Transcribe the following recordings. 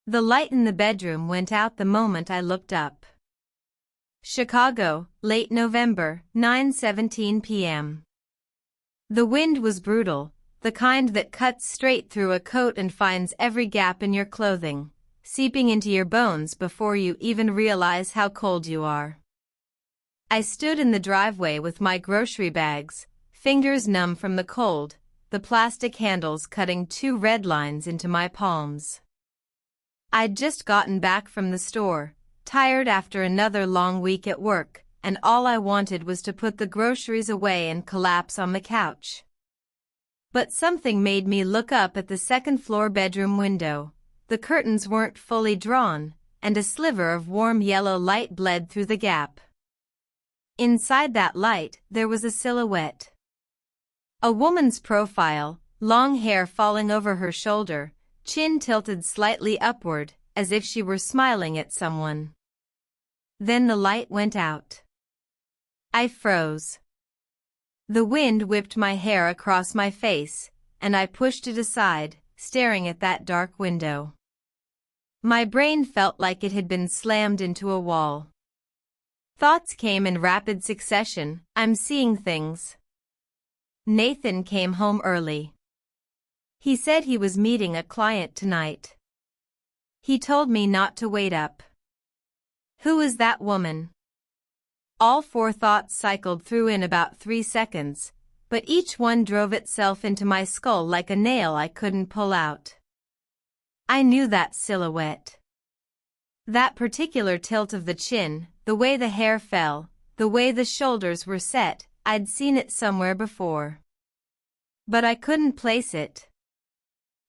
The light in the bedroom went out the moment I looked up. Chicago, late November, 9:17 p.m. The wind was brutal, the kind that cuts straight through a coat and finds every gap in your clothing, seeping into your bones before you even realize how cold you are. I stood in the driveway with my grocery bags, fingers numb from the cold, the plastic handles cutting 2 red lines into my palms. I'd just gotten back from the store, tired after another long week at work, and all I wanted was to put the groceries away and collapse on the couch. But something made me look up at the second-floor bedroom window. The curtains weren't fully drawn, and a sliver of warm yellow light bled through the gap. Inside that light, there was a silhouette. A woman's profile, long hair falling over her shoulder, chin tilted slightly upward, as if she were smiling at someone. Then the light went out. I froze. The wind whipped my hair across my face, and I pushed it aside, staring at that dark window. My brain felt like it had been slammed into a wall. Thoughts came in rapid succession. I'm seeing things. Nathan came home early. He said he was meeting a client tonight. He told me not to wait up. Who is that woman? All 4 thoughts cycled through in about 3 seconds, but each one drove itself into my skull like a nail I couldn't pull out. I knew that silhouette. That particular tilt of the chin, the way the hair fell, the way the shoulders were set, I'd seen it somewhere before. But I couldn't place it.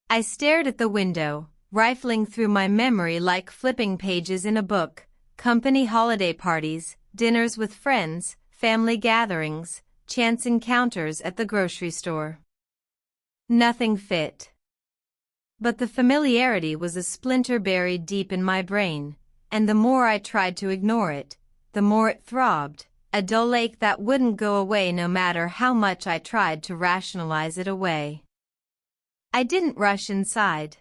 I stared at the window, rifling through my memory like flipping pages in a book, company holiday parties, dinners with friends, family gatherings, chance encounters at the grocery store. Nothing fit. But the familiarity was a splinter buried deep in my brain, and the more I tried to ignore it, the more it throbbed, a dull ache that wouldn't go away no matter how much I tried to rationalize it away. I didn't rush inside.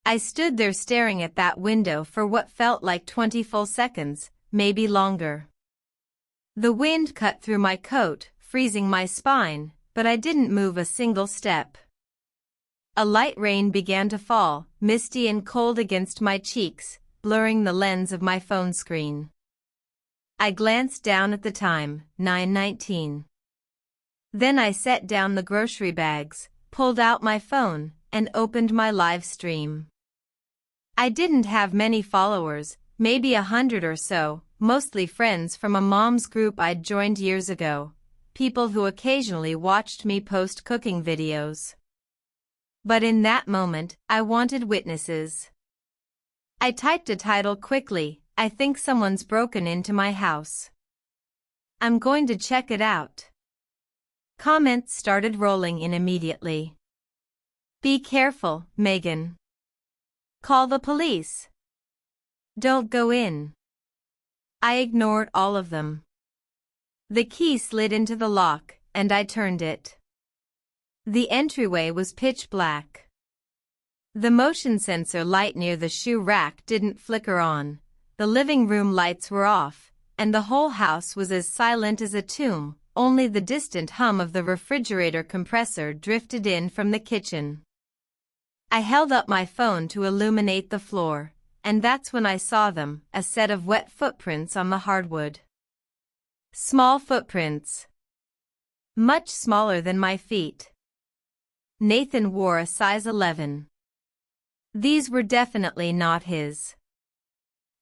I stood there staring at that window for what felt like 20 full seconds, maybe longer. The wind cut through my coat, freezing my spine, but I didn't move a single step. A light rain began to fall, misty and cold against my cheeks, blurring the lens of my phone screen. I glanced down at the time, 9:19. Then I set down the grocery bags, pulled out my phone, and opened my live stream. I didn't have many followers, maybe 100 or so, mostly friends from a mom's group I'd joined years ago, people who occasionally watched me post cooking videos. But in that moment, I wanted witnesses. I typed a title quickly, I think someone's broken into my house. I'm going to check it out. Comments started rolling in immediately. Be careful, Megan. Call the police. Don't go in. I ignored all of them. The key slid into the lock, and I turned it. The entryway was pitch black. The motion sensor light near the shoe rack didn't flicker on, the living room lights were off, and the whole house was as silent as a tomb, only the distant hum of the refrigerator compressor drifted in from the kitchen. I held up my phone to illuminate the floor, and that's when I saw them, a set of wet footprints on the hardwood. Small footprints. Much smaller than my feet. Nathan wore a size 11. These were definitely not his.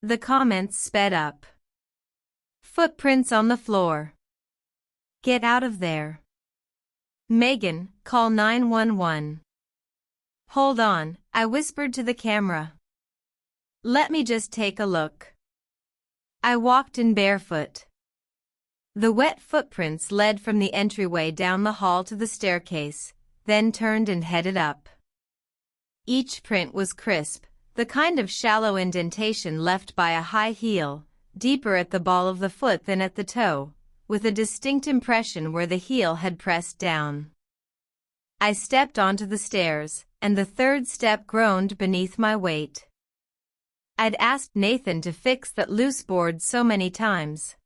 The comments sped up. Footprints on the floor. Get out of there. Megan, call 911. Hold on, I whispered to the camera. Let me just take a look. I walked in barefoot. The wet footprints led from the entryway down the hall to the staircase, then turned and headed up. Each print was crisp, the kind of shallow indentation left by a high heel, deeper at the ball of the foot than at the toe, with a distinct impression where the heel had pressed down. I stepped onto the stairs, and the third step groaned beneath my weight. I'd asked Nathan to fix that loose board so many times.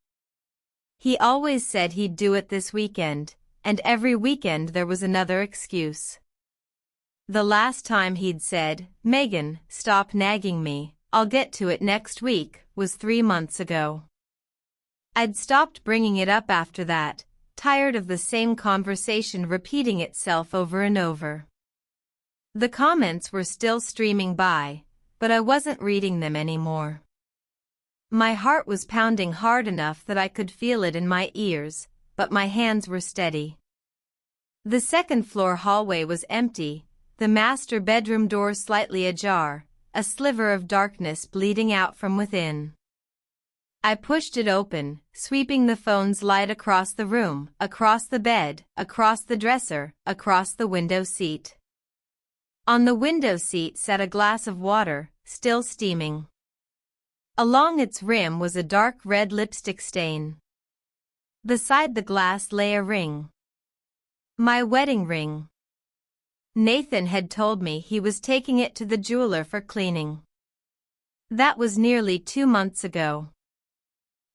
He always said he'd do it this weekend, and every weekend there was another excuse. The last time he'd said, "Megan, stop nagging me, I'll get to it next week," was 3 months ago. I'd stopped bringing it up after that, tired of the same conversation repeating itself over and over. The comments were still streaming by, but I wasn't reading them anymore. My heart was pounding hard enough that I could feel it in my ears, but my hands were steady. The second-floor hallway was empty, the master bedroom door slightly ajar, a sliver of darkness bleeding out from within. I pushed it open, sweeping the phone's light across the room, across the bed, across the dresser, across the window seat. On the window seat sat a glass of water, still steaming. Along its rim was a dark red lipstick stain. Beside the glass lay a ring. My wedding ring. Nathan had told me he was taking it to the jeweler for cleaning. That was nearly 2 months ago.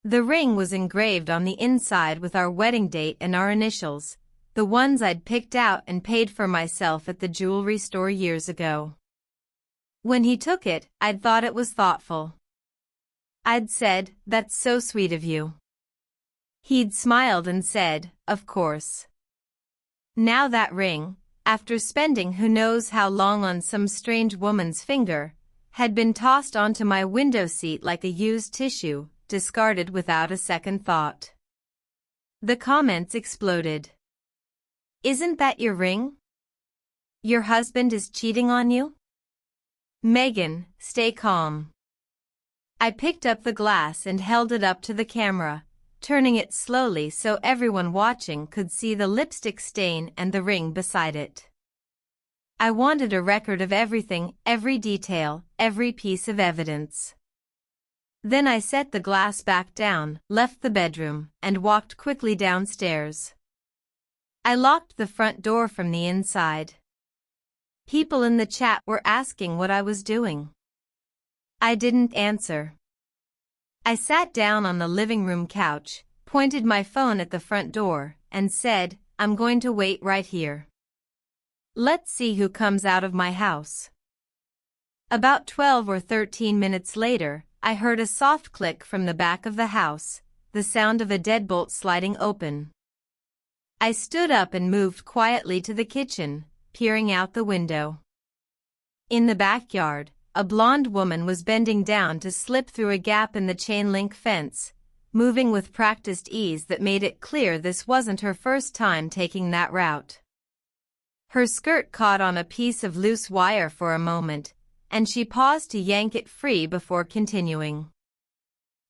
The ring was engraved on the inside with our wedding date and our initials, the ones I'd picked out and paid for myself at the jewelry store years ago. When he took it, I'd thought it was thoughtful. I'd said, "That's so sweet of you." He'd smiled and said, "Of course." Now that ring, after spending who knows how long on some strange woman's finger, had been tossed onto my window seat like a used tissue, discarded without a second thought. The comments exploded. "Isn't that your ring? Your husband is cheating on you? Megan, stay calm." I picked up the glass and held it up to the camera, turning it slowly so everyone watching could see the lipstick stain and the ring beside it. I wanted a record of everything, every detail, every piece of evidence. Then I set the glass back down, left the bedroom, and walked quickly downstairs. I locked the front door from the inside. People in the chat were asking what I was doing. I didn't answer. I sat down on the living room couch, pointed my phone at the front door, and said, "I'm going to wait right here. Let's see who comes out of my house." About 12 or 13 minutes later, I heard a soft click from the back of the house, the sound of a deadbolt sliding open. I stood up and moved quietly to the kitchen, peering out the window. In the backyard, a blonde woman was bending down to slip through a gap in the chain-link fence, moving with practiced ease that made it clear this wasn't her first time taking that route. Her skirt caught on a piece of loose wire for a moment, and she paused to yank it free before continuing.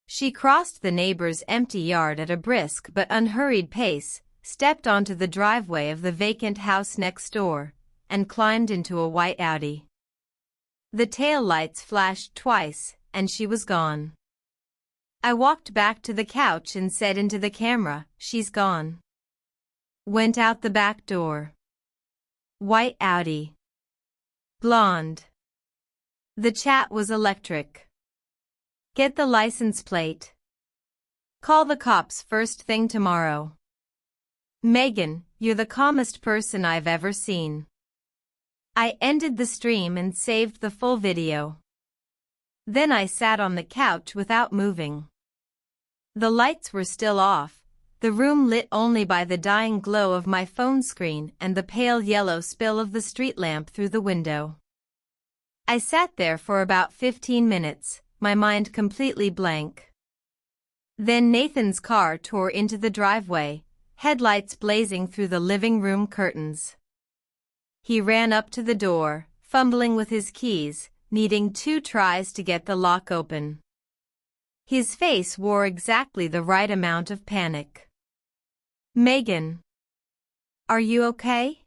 She crossed the neighbor's empty yard at a brisk but unhurried pace, stepped onto the driveway of the vacant house next door, and climbed into a white Audi. The taillights flashed twice, and she was gone. I walked back to the couch and said into the camera, "She's gone." Went out the back door. White Audi. Blonde. The chat was electric. "Get the license plate. Call the cops first thing tomorrow. Megan, you're the calmest person I've ever seen." I ended the stream and saved the full video. Then I sat on the couch without moving. The lights were still off, the room lit only by the dying glow of my phone screen and the pale yellow spill of the street lamp through the window. I sat there for about 15 minutes, my mind completely blank. Then Nathan's car tore into the driveway, headlights blazing through the living room curtains. He ran up to the door, fumbling with his keys, needing 2 tries to get the lock open. His face wore exactly the right amount of panic. "Megan, are you okay?"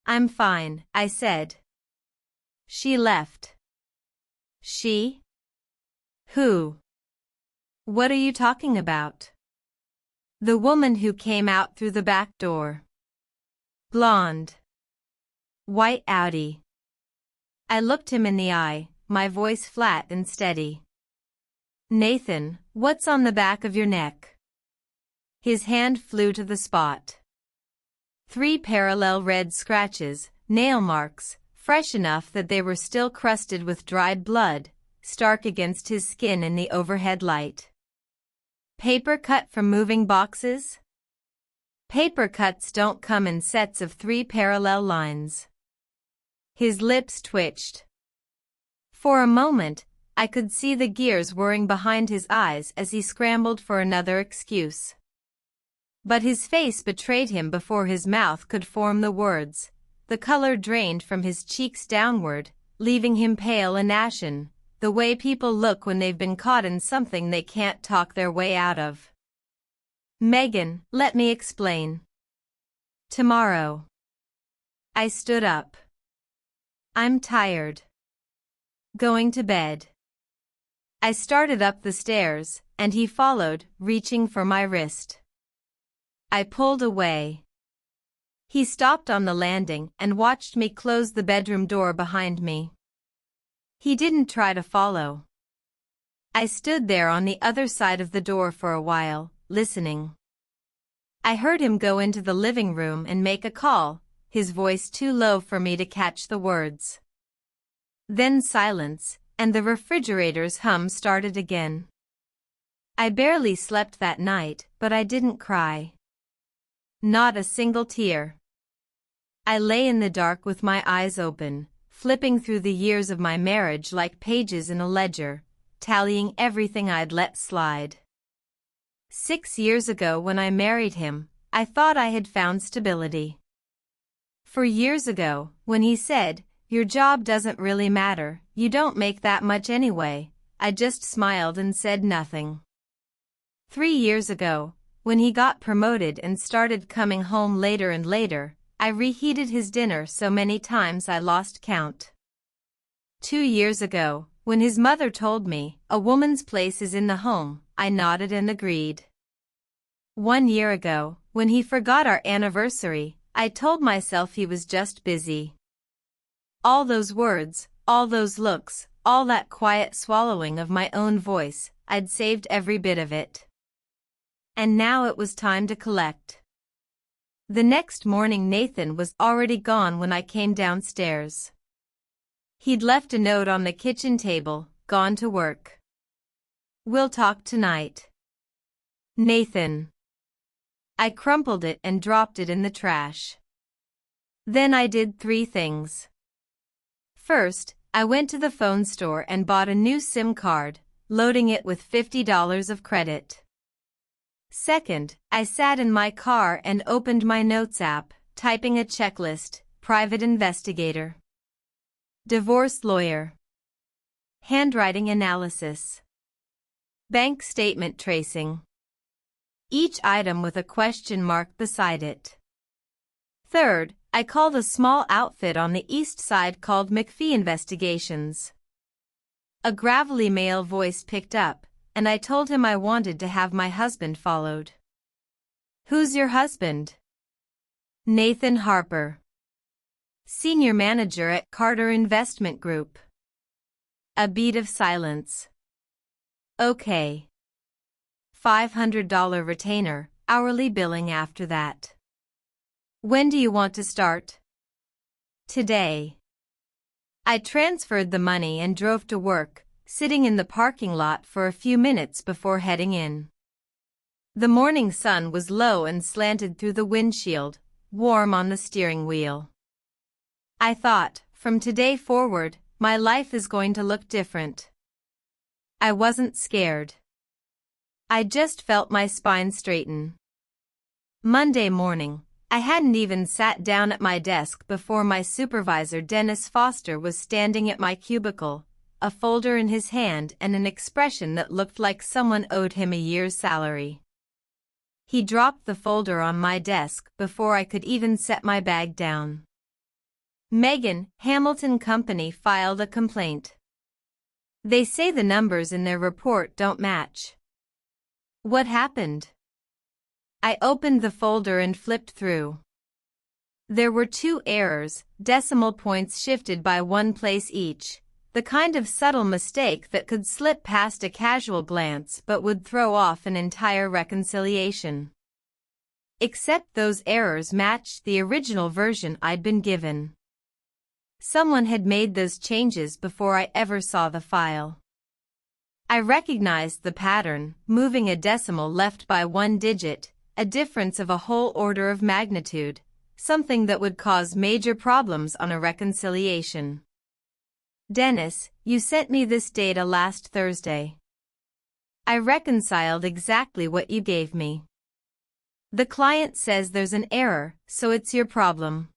"I'm fine," I said. "She left." "She? Who? What are you talking about?" "The woman who came out through the back door. Blonde. White Audi." I looked him in the eye, my voice flat and steady. "Nathan, what's on the back of your neck?" His hand flew to the spot. 3 parallel red scratches, nail marks, fresh enough that they were still crusted with dried blood, stark against his skin in the overhead light. "Paper cut from moving boxes?" "Paper cuts don't come in sets of 3 parallel lines." His lips twitched. For a moment, I could see the gears whirring behind his eyes as he scrambled for another excuse. But his face betrayed him before his mouth could form the words. The color drained from his cheeks downward, leaving him pale and ashen, the way people look when they've been caught in something they can't talk their way out of. "Megan, let me explain. Tomorrow." I stood up. "I'm tired. Going to bed." I started up the stairs, and he followed, reaching for my wrist. I pulled away. He stopped on the landing and watched me close the bedroom door behind me. He didn't try to follow. I stood there on the other side of the door for a while, listening. I heard him go into the living room and make a call, his voice too low for me to catch the words. Then silence, and the refrigerator's hum started again. I barely slept that night, but I didn't cry. Not a single tear. I lay in the dark with my eyes open, flipping through the years of my marriage like pages in a ledger, tallying everything I'd let slide. 6 years ago when I married him, I thought I had found stability. 4 years ago, when he said, "Your job doesn't really matter, you don't make that much anyway," I just smiled and said nothing. 3 years ago, when he got promoted and started coming home later and later, I reheated his dinner so many times I lost count. 2 years ago, when his mother told me, "A woman's place is in the home," I nodded and agreed. 1 year ago, when he forgot our anniversary, I told myself he was just busy. All those words, all those looks, all that quiet swallowing of my own voice, I'd saved every bit of it. And now it was time to collect. The next morning Nathan was already gone when I came downstairs. He'd left a note on the kitchen table, "Gone to work. We'll talk tonight. Nathan." I crumpled it and dropped it in the trash. Then I did 3 things. First, I went to the phone store and bought a new SIM card, loading it with $50 of credit. Second, I sat in my car and opened my notes app, typing a checklist: private investigator, divorce lawyer, handwriting analysis, bank statement tracing. Each item with a question mark beside it. Third, I called a small outfit on the east side called McPhee Investigations. A gravelly male voice picked up, and I told him I wanted to have my husband followed. "Who's your husband?" "Nathan Harper. Senior manager at Carter Investment Group." A beat of silence. "Okay. $500 retainer, hourly billing after that. When do you want to start?" "Today." I transferred the money and drove to work, sitting in the parking lot for a few minutes before heading in. The morning sun was low and slanted through the windshield, warm on the steering wheel. I thought, from today forward, my life is going to look different. I wasn't scared. I just felt my spine straighten. Monday morning, I hadn't even sat down at my desk before my supervisor Dennis Foster was standing at my cubicle, a folder in his hand and an expression that looked like someone owed him a year's salary. He dropped the folder on my desk before I could even set my bag down. "Megan, Hamilton Company filed a complaint. They say the numbers in their report don't match." "What happened?" I opened the folder and flipped through. There were 2 errors, decimal points shifted by 1 place each, the kind of subtle mistake that could slip past a casual glance but would throw off an entire reconciliation. Except those errors matched the original version I'd been given. Someone had made those changes before I ever saw the file. I recognized the pattern, moving a decimal left by one digit, a difference of a whole order of magnitude, something that would cause major problems on a reconciliation. "Dennis, you sent me this data last Thursday. I reconciled exactly what you gave me. The client says there's an error, so it's your problem.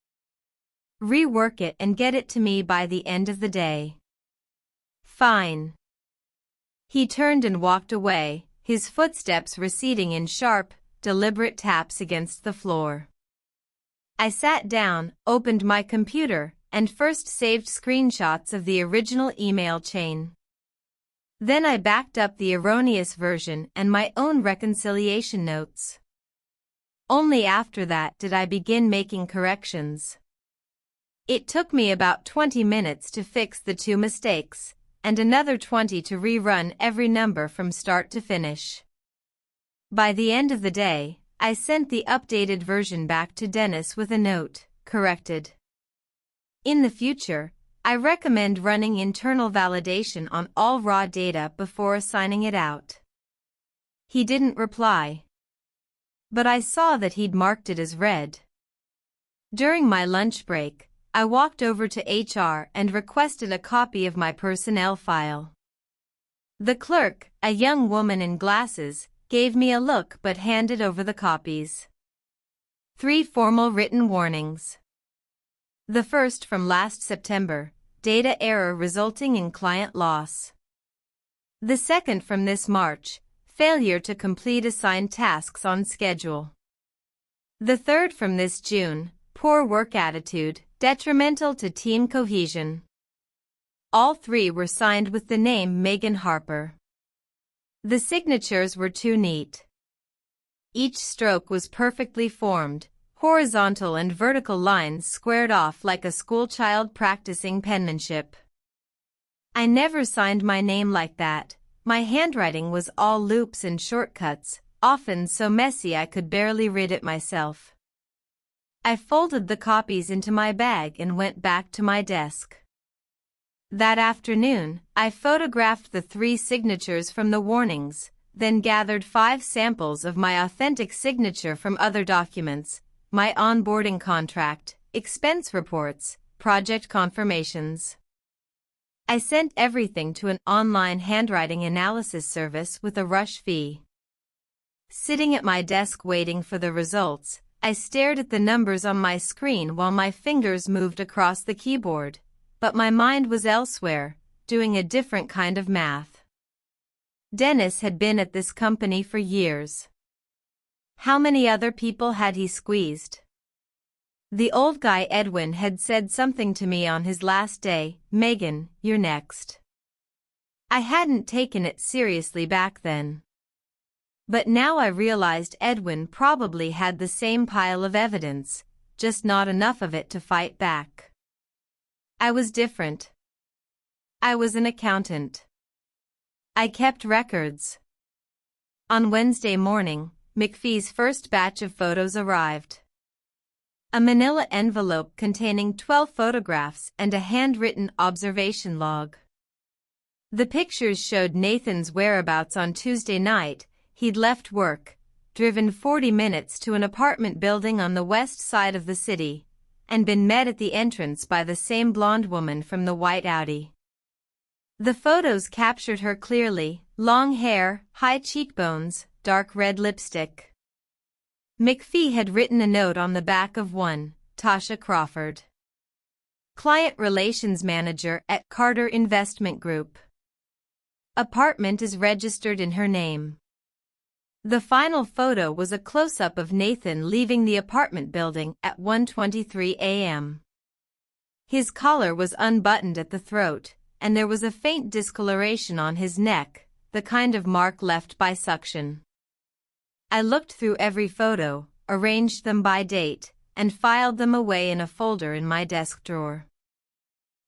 Rework it and get it to me by the end of the day." "Fine." He turned and walked away, his footsteps receding in sharp, deliberate taps against the floor. I sat down, opened my computer, and first saved screenshots of the original email chain. Then I backed up the erroneous version and my own reconciliation notes. Only after that did I begin making corrections. It took me about 20 minutes to fix the 2 mistakes, and another 20 to rerun every number from start to finish. By the end of the day, I sent the updated version back to Dennis with a note, "Corrected." In the future, I recommend running internal validation on all raw data before assigning it out. He didn't reply. But I saw that he'd marked it as read. During my lunch break, I walked over to HR and requested a copy of my personnel file. The clerk, a young woman in glasses, gave me a look but handed over the copies. 3 formal written warnings. The first from last September, data error resulting in client loss. The second from this March, failure to complete assigned tasks on schedule. The third from this June, poor work attitude, detrimental to team cohesion. All 3 were signed with the name Megan Harper. The signatures were too neat. Each stroke was perfectly formed, horizontal and vertical lines squared off like a schoolchild practicing penmanship. I never signed my name like that. My handwriting was all loops and shortcuts, often so messy I could barely read it myself. I folded the copies into my bag and went back to my desk. That afternoon, I photographed the 3 signatures from the warnings, then gathered 5 samples of my authentic signature from other documents, my onboarding contract, expense reports, project confirmations. I sent everything to an online handwriting analysis service with a rush fee. Sitting at my desk waiting for the results, I stared at the numbers on my screen while my fingers moved across the keyboard, but my mind was elsewhere, doing a different kind of math. Dennis had been at this company for years. How many other people had he squeezed? The old guy Edwin had said something to me on his last day, "Megan, you're next." I hadn't taken it seriously back then. But now I realized Edwin probably had the same pile of evidence, just not enough of it to fight back. I was different. I was an accountant. I kept records. On Wednesday morning, McPhee's first batch of photos arrived. A manila envelope containing 12 photographs and a handwritten observation log. The pictures showed Nathan's whereabouts on Tuesday night. He'd left work, driven 40 minutes to an apartment building on the west side of the city, and been met at the entrance by the same blonde woman from the white Audi. The photos captured her clearly: long hair, high cheekbones, dark red lipstick. McPhee had written a note on the back of one, Tasha Crawford, Client Relations Manager at Carter Investment Group. Apartment is registered in her name. The final photo was a close-up of Nathan leaving the apartment building at 1:23 a.m. His collar was unbuttoned at the throat, and there was a faint discoloration on his neck, the kind of mark left by suction. I looked through every photo, arranged them by date, and filed them away in a folder in my desk drawer.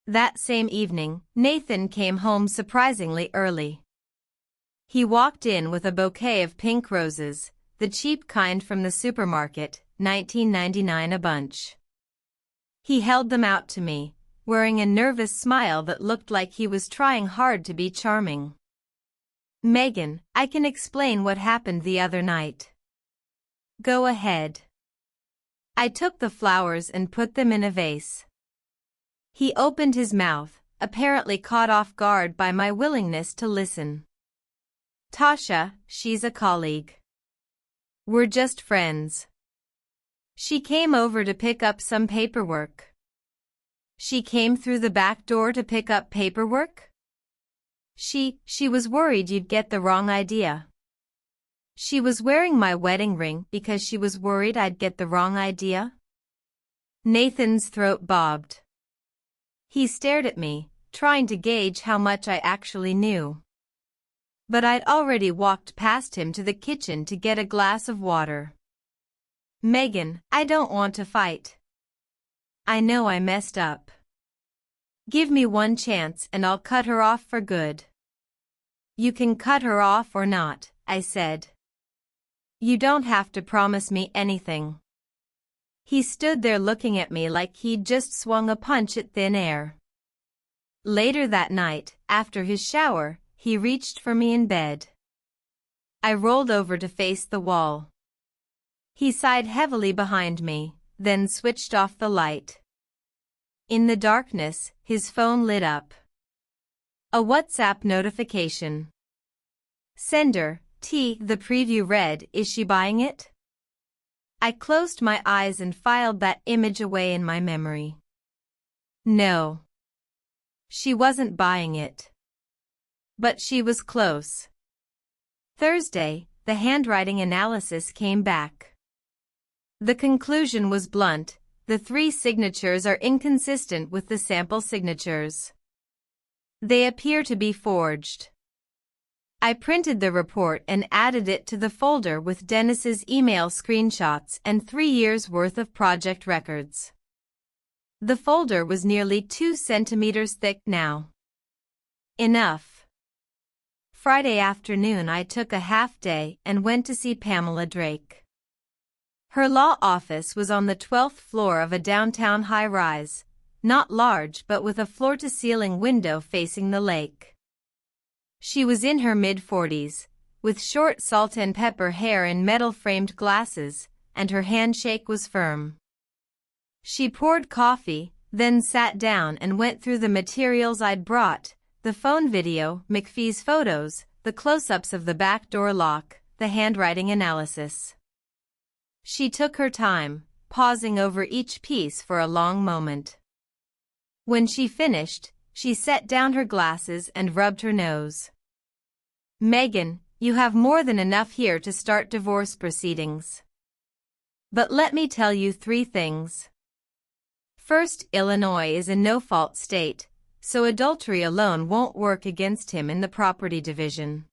That same evening, Nathan came home surprisingly early. He walked in with a bouquet of pink roses, the cheap kind from the supermarket, $19.99 a bunch. He held them out to me, wearing a nervous smile that looked like he was trying hard to be charming. "Megan, I can explain what happened the other night." "Go ahead." I took the flowers and put them in a vase. He opened his mouth, apparently caught off guard by my willingness to listen. "Tasha, she's a colleague. We're just friends. She came over to pick up some paperwork." "She came through the back door to pick up paperwork?" She was worried you'd get the wrong idea." "She was wearing my wedding ring because she was worried I'd get the wrong idea?" Nathan's throat bobbed. He stared at me, trying to gauge how much I actually knew. But I'd already walked past him to the kitchen to get a glass of water. "Megan, I don't want to fight. I know I messed up. Give me one chance and I'll cut her off for good." "You can cut her off or not," I said. "You don't have to promise me anything." He stood there looking at me like he'd just swung a punch at thin air. Later that night, after his shower, he reached for me in bed. I rolled over to face the wall. He sighed heavily behind me, then switched off the light. In the darkness, his phone lit up. A WhatsApp notification. Sender, T. The preview read, "Is she buying it?" I closed my eyes and filed that image away in my memory. No. She wasn't buying it. But she was close. Thursday, the handwriting analysis came back. The conclusion was blunt: the 3 signatures are inconsistent with the sample signatures. They appear to be forged. I printed the report and added it to the folder with Dennis's email screenshots and 3 years' worth of project records. The folder was nearly 2 centimeters thick now. Enough. Friday afternoon I took a half day and went to see Pamela Drake. Her law office was on the 12th floor of a downtown high-rise, not large but with a floor-to-ceiling window facing the lake. She was in her mid-40s, with short salt-and-pepper hair and metal-framed glasses, and her handshake was firm. She poured coffee, then sat down and went through the materials I'd brought: the phone video, McPhee's photos, the close-ups of the back door lock, the handwriting analysis. She took her time, pausing over each piece for a long moment. When she finished, she set down her glasses and rubbed her nose. "Megan, you have more than enough here to start divorce proceedings. But let me tell you 3 things. First, Illinois is a no-fault state, so adultery alone won't work against him in the property division.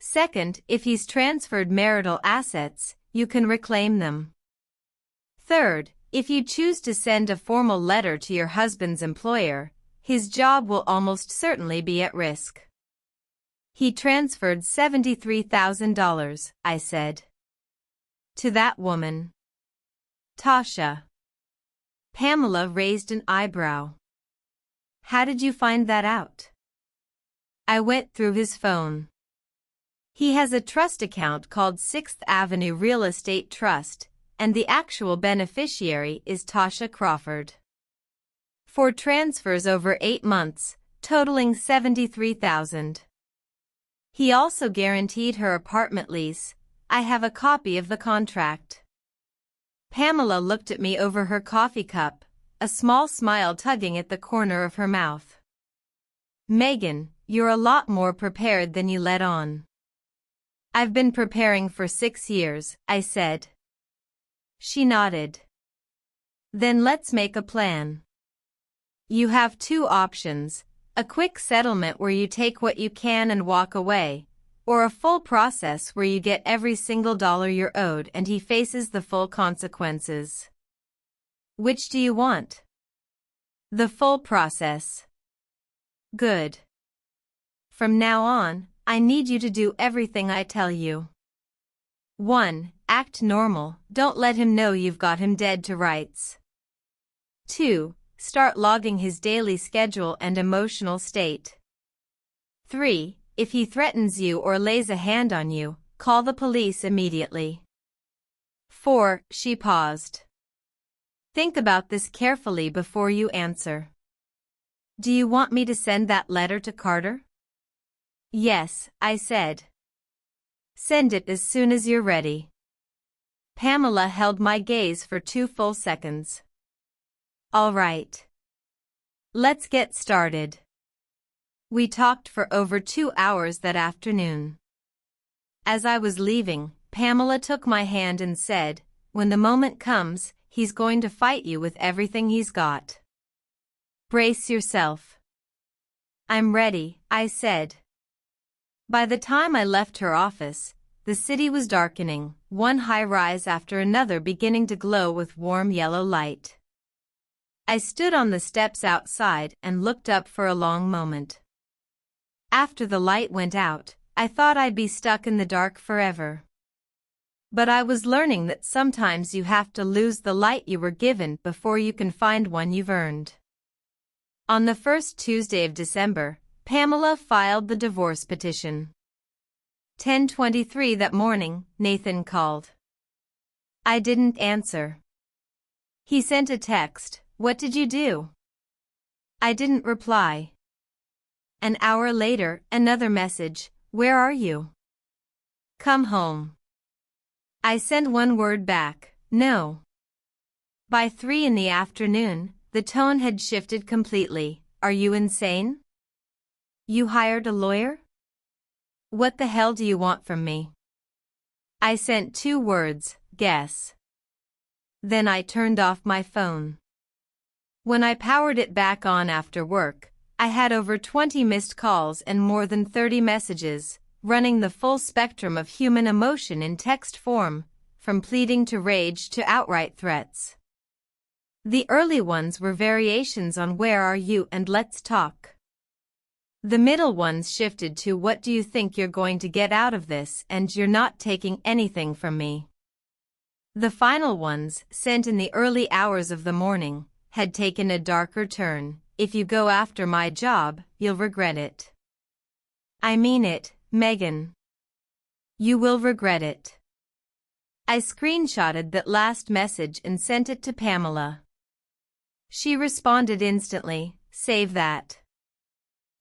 Second, if he's transferred marital assets, you can reclaim them. Third, if you choose to send a formal letter to your husband's employer, his job will almost certainly be at risk." "He transferred $73,000, I said. "To that woman." "Tasha." Pamela raised an eyebrow. "How did you find that out?" I went through his phone. He has a trust account called 6th Avenue Real Estate Trust, and the actual beneficiary is Tasha Crawford. 4 transfers over 8 months, totaling $73,000. He also guaranteed her apartment lease. I have a copy of the contract. Pamela looked at me over her coffee cup, a small smile tugging at the corner of her mouth. "Megan, you're a lot more prepared than you let on." "I've been preparing for 6 years, I said. She nodded. "Then let's make a plan. You have 2 options. A quick settlement where you take what you can and walk away, or a full process where you get every single dollar you're owed and he faces the full consequences. Which do you want?" The full process. Good. From now on, I need you to do everything I tell you. 1. Act normal, don't let him know you've got him dead to rights. 2. Start logging his daily schedule and emotional state. 3. If he threatens you or lays a hand on you, call the police immediately. 4. She paused. Think about this carefully before you answer. Do you want me to send that letter to Carter? Yes, I said. Send it as soon as you're ready. Pamela held my gaze for 2 full seconds. All right. Let's get started. We talked for over 2 hours that afternoon. As I was leaving, Pamela took my hand and said, when the moment comes, he's going to fight you with everything he's got. Brace yourself. I'm ready, I said. By the time I left her office, the city was darkening, one high-rise after another beginning to glow with warm yellow light. I stood on the steps outside and looked up for a long moment. After the light went out, I thought I'd be stuck in the dark forever. But I was learning that sometimes you have to lose the light you were given before you can find one you've earned. On the first Tuesday of December, Pamela filed the divorce petition. 10:23 that morning, Nathan called. I didn't answer. He sent a text, "What did you do?" I didn't reply. An hour later, another message, "Where are you?" "Come home." I sent one word back, "No." By 3 in the afternoon, the tone had shifted completely. Are you insane? You hired a lawyer? What the hell do you want from me? I sent 2 words, guess. Then I turned off my phone. When I powered it back on after work, I had over 20 missed calls and more than 30 messages, running the full spectrum of human emotion in text form, from pleading to rage to outright threats. The early ones were variations on "Where are you?" and "Let's talk." The middle ones shifted to "What do you think you're going to get out of this?" and "You're not taking anything from me." The final ones, sent in the early hours of the morning, had taken a darker turn. "If you go after my job, you'll regret it. I mean it, Megan. You will regret it." I screenshotted that last message and sent it to Pamela. She responded instantly, "Save that.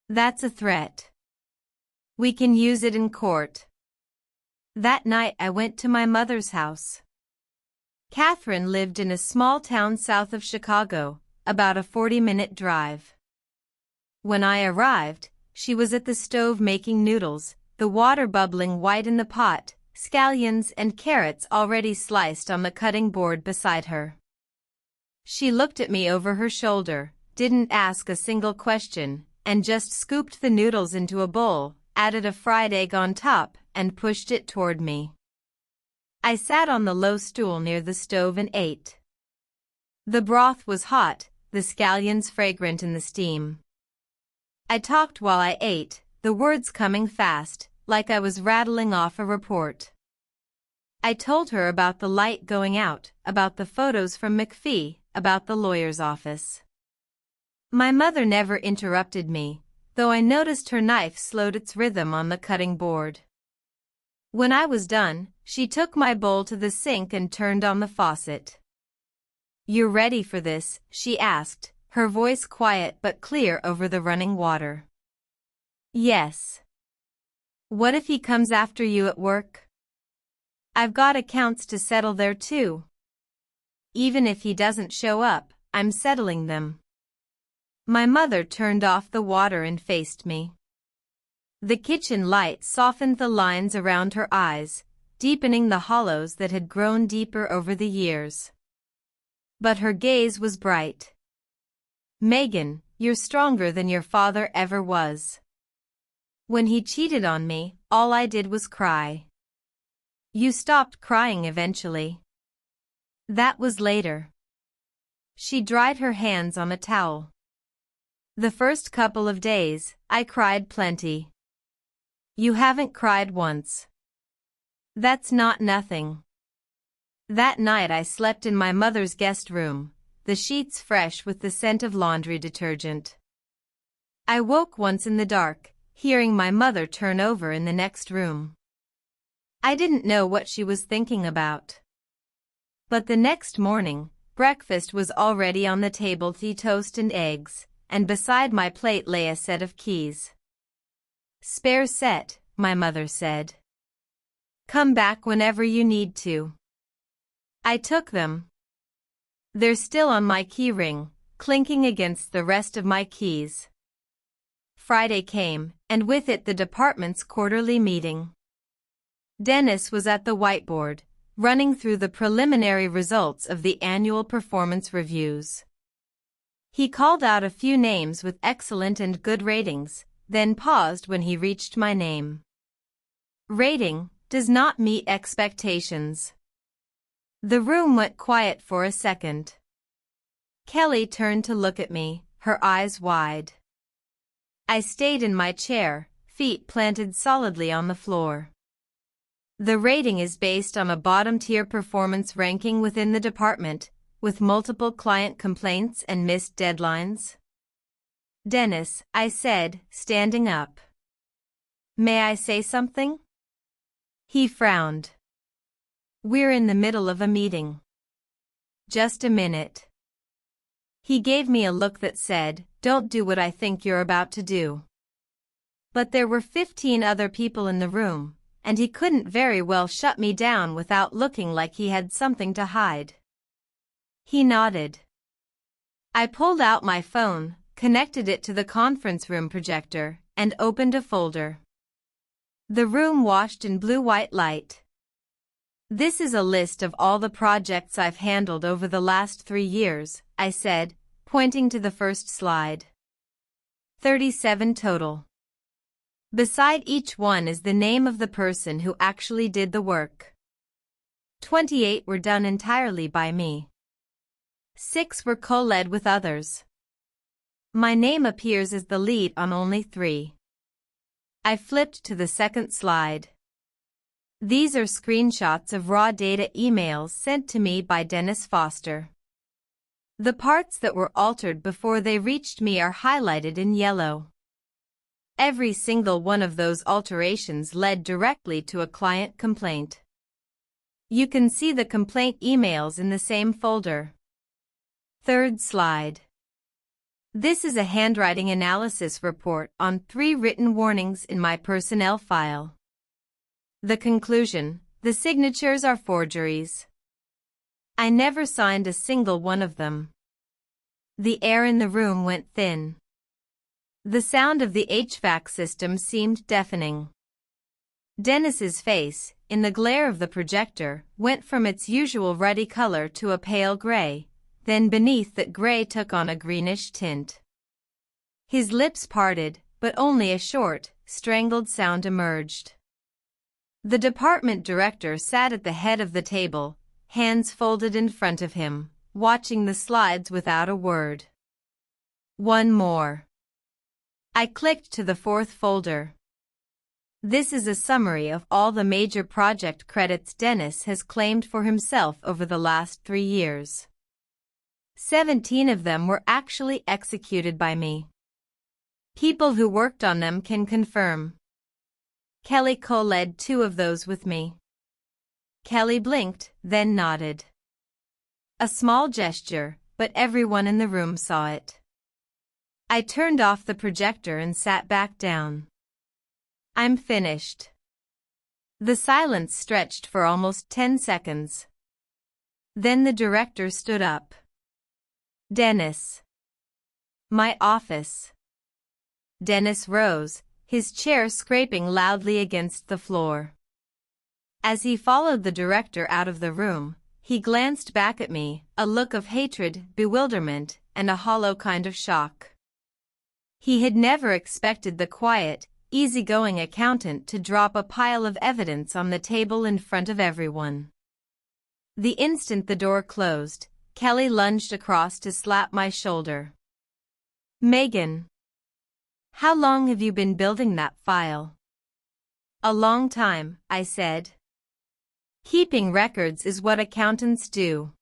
That's a threat. We can use it in court." That night I went to my mother's house. Catherine lived in a small town south of Chicago, about a 40-minute drive. When I arrived, she was at the stove making noodles, the water bubbling white in the pot, scallions and carrots already sliced on the cutting board beside her. She looked at me over her shoulder, didn't ask a single question, and just scooped the noodles into a bowl, added a fried egg on top, and pushed it toward me. I sat on the low stool near the stove and ate. The broth was hot, the scallions fragrant in the steam. I talked while I ate, the words coming fast, like I was rattling off a report. I told her about the light going out, about the photos from McPhee, about the lawyer's office. My mother never interrupted me, though I noticed her knife slowed its rhythm on the cutting board. When I was done, she took my bowl to the sink and turned on the faucet. "You're ready for this?" she asked, her voice quiet but clear over the running water. "Yes." "What if he comes after you at work?" "I've got accounts to settle there too." "Even if he doesn't show up, I'm settling them." My mother turned off the water and faced me. The kitchen light softened the lines around her eyes, deepening the hollows that had grown deeper over the years. But her gaze was bright. "Megan, you're stronger than your father ever was. When he cheated on me, all I did was cry. You stopped crying eventually. That was later." She dried her hands on a towel. The first couple of days, I cried plenty. You haven't cried once. That's not nothing. That night I slept in my mother's guest room, the sheets fresh with the scent of laundry detergent. I woke once in the dark, hearing my mother turn over in the next room. I didn't know what she was thinking about. But the next morning, breakfast was already on the table, tea, toast and eggs, and beside my plate lay a set of keys. Spare set, my mother said. Come back whenever you need to. I took them. They're still on my key ring, clinking against the rest of my keys. Friday came, and with it the department's quarterly meeting. Dennis was at the whiteboard, running through the preliminary results of the annual performance reviews. He called out a few names with excellent and good ratings, then paused when he reached my name. Rating does not meet expectations. The room went quiet for a second. Kelly turned to look at me, her eyes wide. I stayed in my chair, feet planted solidly on the floor. The rating is based on a bottom-tier performance ranking within the department, with multiple client complaints and missed deadlines. Dennis, I said, standing up. May I say something? He frowned. We're in the middle of a meeting. Just a minute. He gave me a look that said, don't do what I think you're about to do. But there were 15 other people in the room, and he couldn't very well shut me down without looking like he had something to hide. He nodded. I pulled out my phone, connected it to the conference room projector, and opened a folder. The room washed in blue-white light. This is a list of all the projects I've handled over the last 3 years, I said, pointing to the first slide. 37 total. Beside each one is the name of the person who actually did the work. 28 were done entirely by me. 6 were co-led with others. My name appears as the lead on only 3. I flipped to the second slide. These are screenshots of raw data emails sent to me by Dennis Foster. The parts that were altered before they reached me are highlighted in yellow. Every single one of those alterations led directly to a client complaint. You can see the complaint emails in the same folder. Third slide. This is a handwriting analysis report on 3 written warnings in my personnel file. The conclusion, the signatures are forgeries. I never signed a single one of them. The air in the room went thin. The sound of the HVAC system seemed deafening. Dennis's face, in the glare of the projector, went from its usual ruddy color to a pale gray, then beneath that gray took on a greenish tint. His lips parted, but only a short, strangled sound emerged. The department director sat at the head of the table, hands folded in front of him, watching the slides without a word. One more. I clicked to the 4th folder. This is a summary of all the major project credits Dennis has claimed for himself over the last 3 years. 17 of them were actually executed by me. People who worked on them can confirm. Kelly co-led 2 of those with me. Kelly blinked, then nodded. A small gesture, but everyone in the room saw it. I turned off the projector and sat back down. I'm finished. The silence stretched for almost 10 seconds. Then the director stood up. Dennis. My office. Dennis rose, his chair scraping loudly against the floor. As he followed the director out of the room, he glanced back at me, a look of hatred, bewilderment, and a hollow kind of shock. He had never expected the quiet, easygoing accountant to drop a pile of evidence on the table in front of everyone. The instant the door closed, Kelly lunged across to slap my shoulder. Megan. How long have you been building that file? A long time, I said. Keeping records is what accountants do.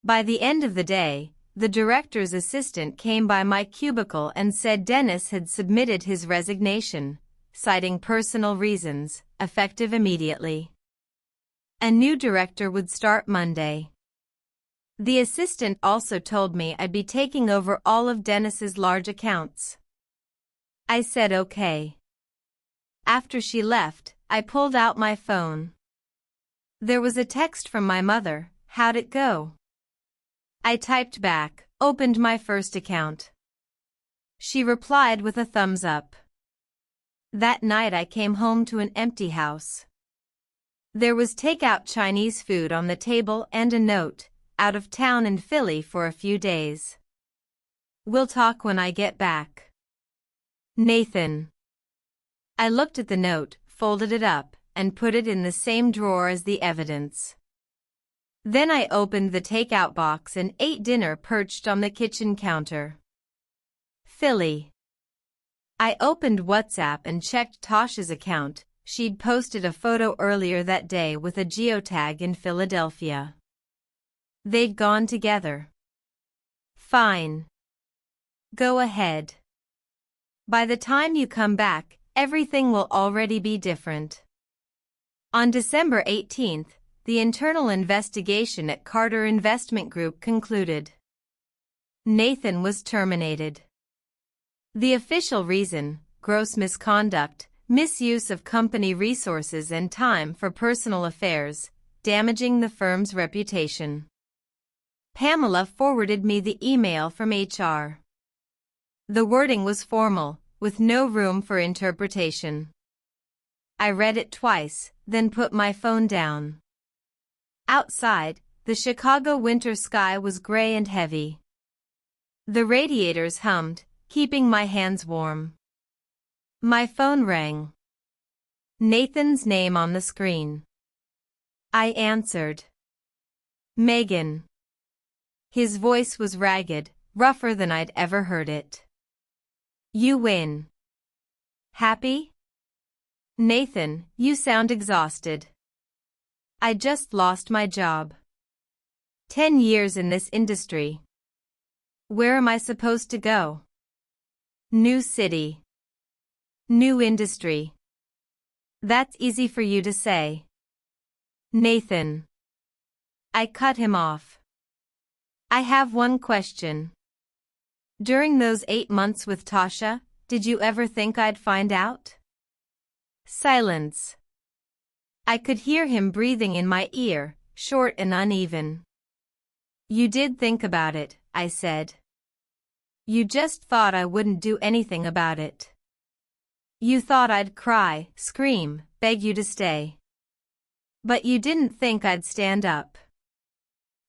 By the end of the day, the director's assistant came by my cubicle and said Dennis had submitted his resignation, citing personal reasons, effective immediately. A new director would start Monday. The assistant also told me I'd be taking over all of Dennis's large accounts. I said okay. After she left, I pulled out my phone. There was a text from my mother. How'd it go? I typed back, opened my first account. She replied with a thumbs up. That night I came home to an empty house. There was takeout Chinese food on the table and a note, out of town in Philly for a few days. We'll talk when I get back. Nathan. I looked at the note, folded it up, and put it in the same drawer as the evidence. Then I opened the takeout box and ate dinner perched on the kitchen counter. Philly. I opened WhatsApp and checked Tasha's account. She'd posted a photo earlier that day with a geotag in Philadelphia. They'd gone together. Fine. Go ahead. By the time you come back, everything will already be different. On December 18th, the internal investigation at Carter Investment Group concluded. Nathan was terminated. The official reason: gross misconduct, misuse of company resources and time for personal affairs, damaging the firm's reputation. Pamela forwarded me the email from HR. The wording was formal, with no room for interpretation. I read it twice, then put my phone down. Outside, the Chicago winter sky was gray and heavy. The radiators hummed, keeping my hands warm. My phone rang. Nathan's name on the screen. I answered. Megan. His voice was ragged, rougher than I'd ever heard it. You win. Happy? Nathan, you sound exhausted. I just lost my job. 10 years in this industry. Where am I supposed to go? New city. New industry. That's easy for you to say. Nathan. I cut him off. I have one question. During those 8 months with Tasha, did you ever think I'd find out? Silence. I could hear him breathing in my ear, short and uneven. You did think about it, I said. You just thought I wouldn't do anything about it. You thought I'd cry, scream, beg you to stay. But you didn't think I'd stand up.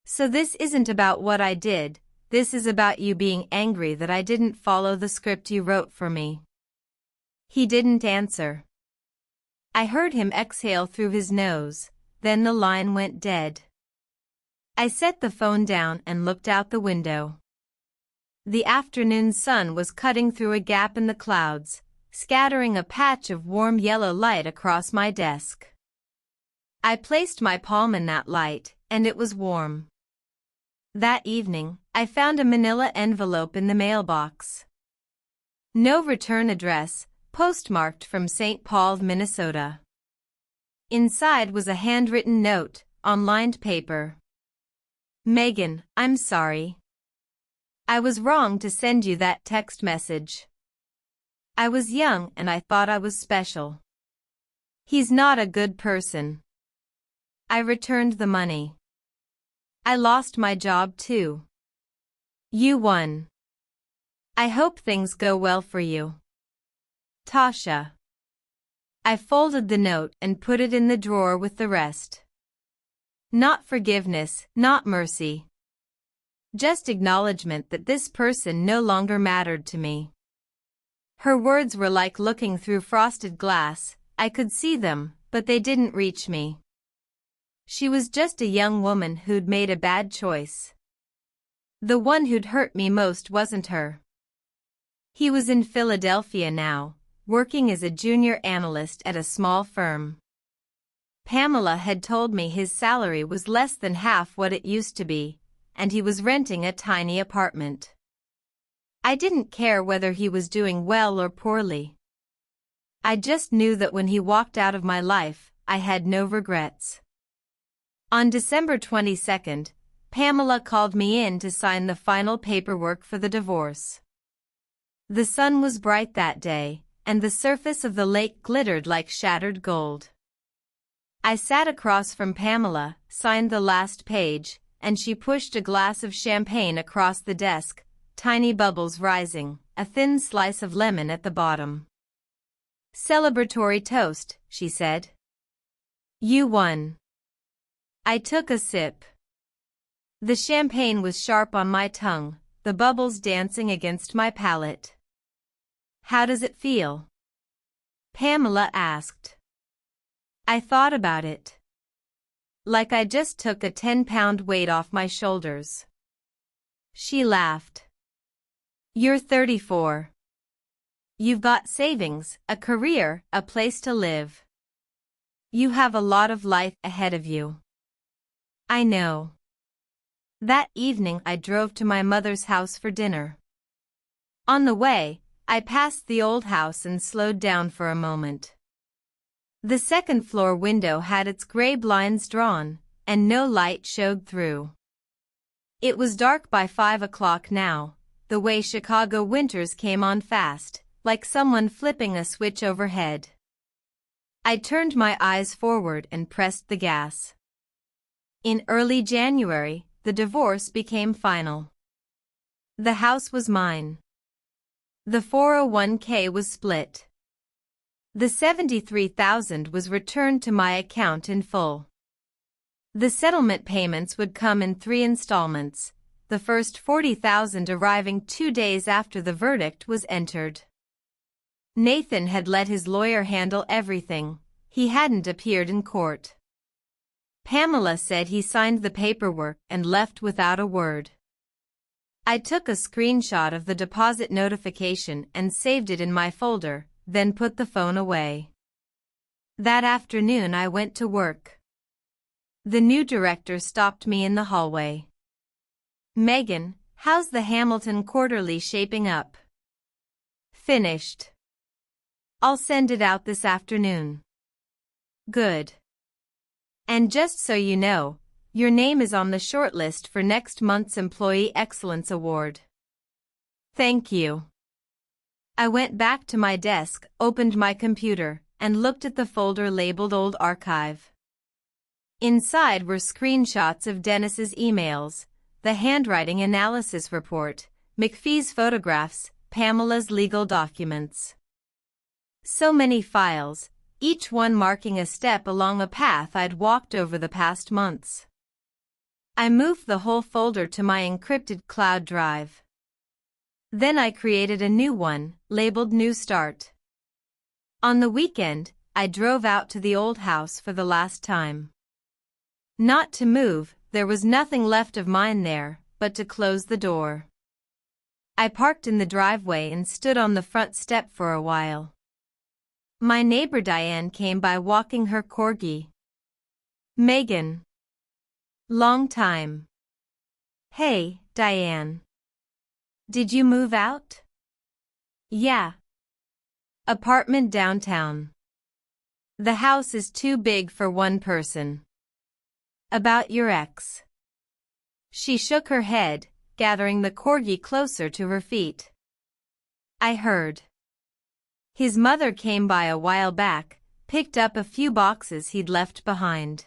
So this isn't about what I did, this is about you being angry that I didn't follow the script you wrote for me. He didn't answer. I heard him exhale through his nose, then the line went dead. I set the phone down and looked out the window. The afternoon sun was cutting through a gap in the clouds, scattering a patch of warm yellow light across my desk. I placed my palm in that light, and it was warm. That evening, I found a manila envelope in the mailbox. No return address, postmarked from St. Paul, Minnesota. Inside was a handwritten note, on lined paper. Megan, I'm sorry. I was wrong to send you that text message. I was young and I thought I was special. He's not a good person. I returned the money. I lost my job too. You won. I hope things go well for you. Tasha. I folded the note and put it in the drawer with the rest. Not forgiveness, not mercy. Just acknowledgement that this person no longer mattered to me. Her words were like looking through frosted glass. I could see them, but they didn't reach me. She was just a young woman who'd made a bad choice. The one who'd hurt me most wasn't her. He was in Philadelphia now, working as a junior analyst at a small firm. Pamela had told me his salary was less than half what it used to be, and he was renting a tiny apartment. I didn't care whether he was doing well or poorly. I just knew that when he walked out of my life, I had no regrets. On December 22nd, Pamela called me in to sign the final paperwork for the divorce. The sun was bright that day, and the surface of the lake glittered like shattered gold. I sat across from Pamela, signed the last page, and she pushed a glass of champagne across the desk, tiny bubbles rising, a thin slice of lemon at the bottom. "Celebratory toast," she said. "You won." I took a sip. The champagne was sharp on my tongue, the bubbles dancing against my palate. "How does it feel?" Pamela asked. I thought about it. Like I just took a 10-pound weight off my shoulders. She laughed. "You're 34. You've got savings, a career, a place to live. You have a lot of life ahead of you." I know. That evening I drove to my mother's house for dinner. On the way, I passed the old house and slowed down for a moment. The second-floor window had its gray blinds drawn, and no light showed through. It was dark by 5 o'clock now, the way Chicago winters came on fast, like someone flipping a switch overhead. I turned my eyes forward and pressed the gas. In early January, the divorce became final. The house was mine. The 401k was split. The $73,000 was returned to my account in full. The settlement payments would come in 3 installments, the first $40,000 arriving 2 days after the verdict was entered. Nathan had let his lawyer handle everything. He hadn't appeared in court. Pamela said he signed the paperwork and left without a word. I took a screenshot of the deposit notification and saved it in my folder, then put the phone away. That afternoon I went to work. The new director stopped me in the hallway. "Megan, how's the Hamilton Quarterly shaping up?" "Finished. I'll send it out this afternoon." "Good. And just so you know, your name is on the shortlist for next month's Employee Excellence Award." "Thank you." I went back to my desk, opened my computer, and looked at the folder labeled Old Archive. Inside were screenshots of Dennis's emails, the handwriting analysis report, McPhee's photographs, Pamela's legal documents. So many files, each one marking a step along a path I'd walked over the past months. I moved the whole folder to my encrypted cloud drive. Then I created a new one, labeled New Start. On the weekend, I drove out to the old house for the last time. Not to move, there was nothing left of mine there, but to close the door. I parked in the driveway and stood on the front step for a while. My neighbor Diane came by walking her corgi. "Megan. Long time." "Hey, Diane. Did you move out?" "Yeah. Apartment downtown. The house is too big for one person." "About your ex?" She shook her head, gathering the corgi closer to her feet. "I heard. His mother came by a while back, picked up a few boxes he'd left behind."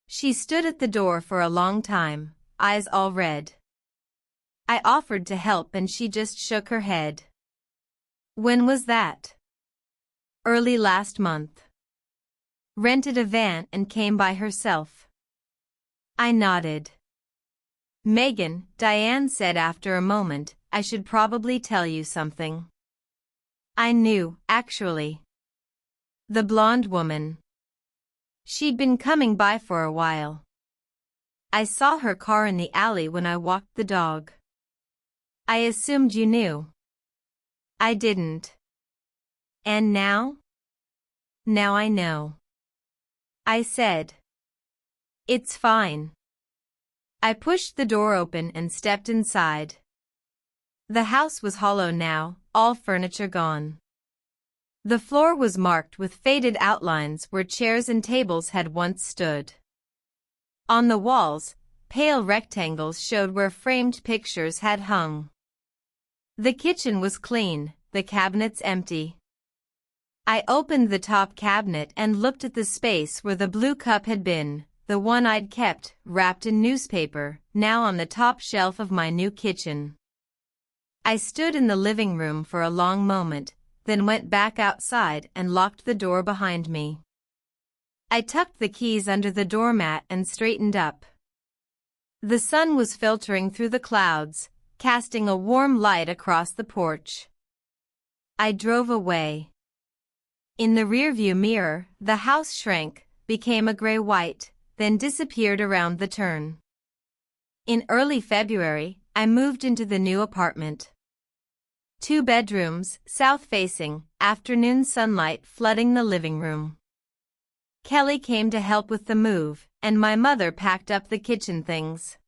She stood at the door for a long time, eyes all red. I offered to help and she just shook her head. "When was that?" "Early last month. Rented a van and came by herself." I nodded. "Megan," Diane said after a moment, "I should probably tell you something." I knew, actually. The blonde woman. She'd been coming by for a while. I saw her car in the alley when I walked the dog. I assumed you knew. I didn't. And now? Now I know. I said. It's fine. I pushed the door open and stepped inside. The house was hollow now, all furniture gone. The floor was marked with faded outlines where chairs and tables had once stood. On the walls, pale rectangles showed where framed pictures had hung. The kitchen was clean, the cabinets empty. I opened the top cabinet and looked at the space where the blue cup had been, the one I'd kept, wrapped in newspaper, now on the top shelf of my new kitchen. I stood in the living room for a long moment, then went back outside and locked the door behind me. I tucked the keys under the doormat and straightened up. The sun was filtering through the clouds, casting a warm light across the porch. I drove away. In the rearview mirror, the house shrank, became a gray-white, then disappeared around the turn. In early February, I moved into the new apartment. 2 bedrooms, south-facing, afternoon sunlight flooding the living room. Kelly came to help with the move, and my mother packed up the kitchen things.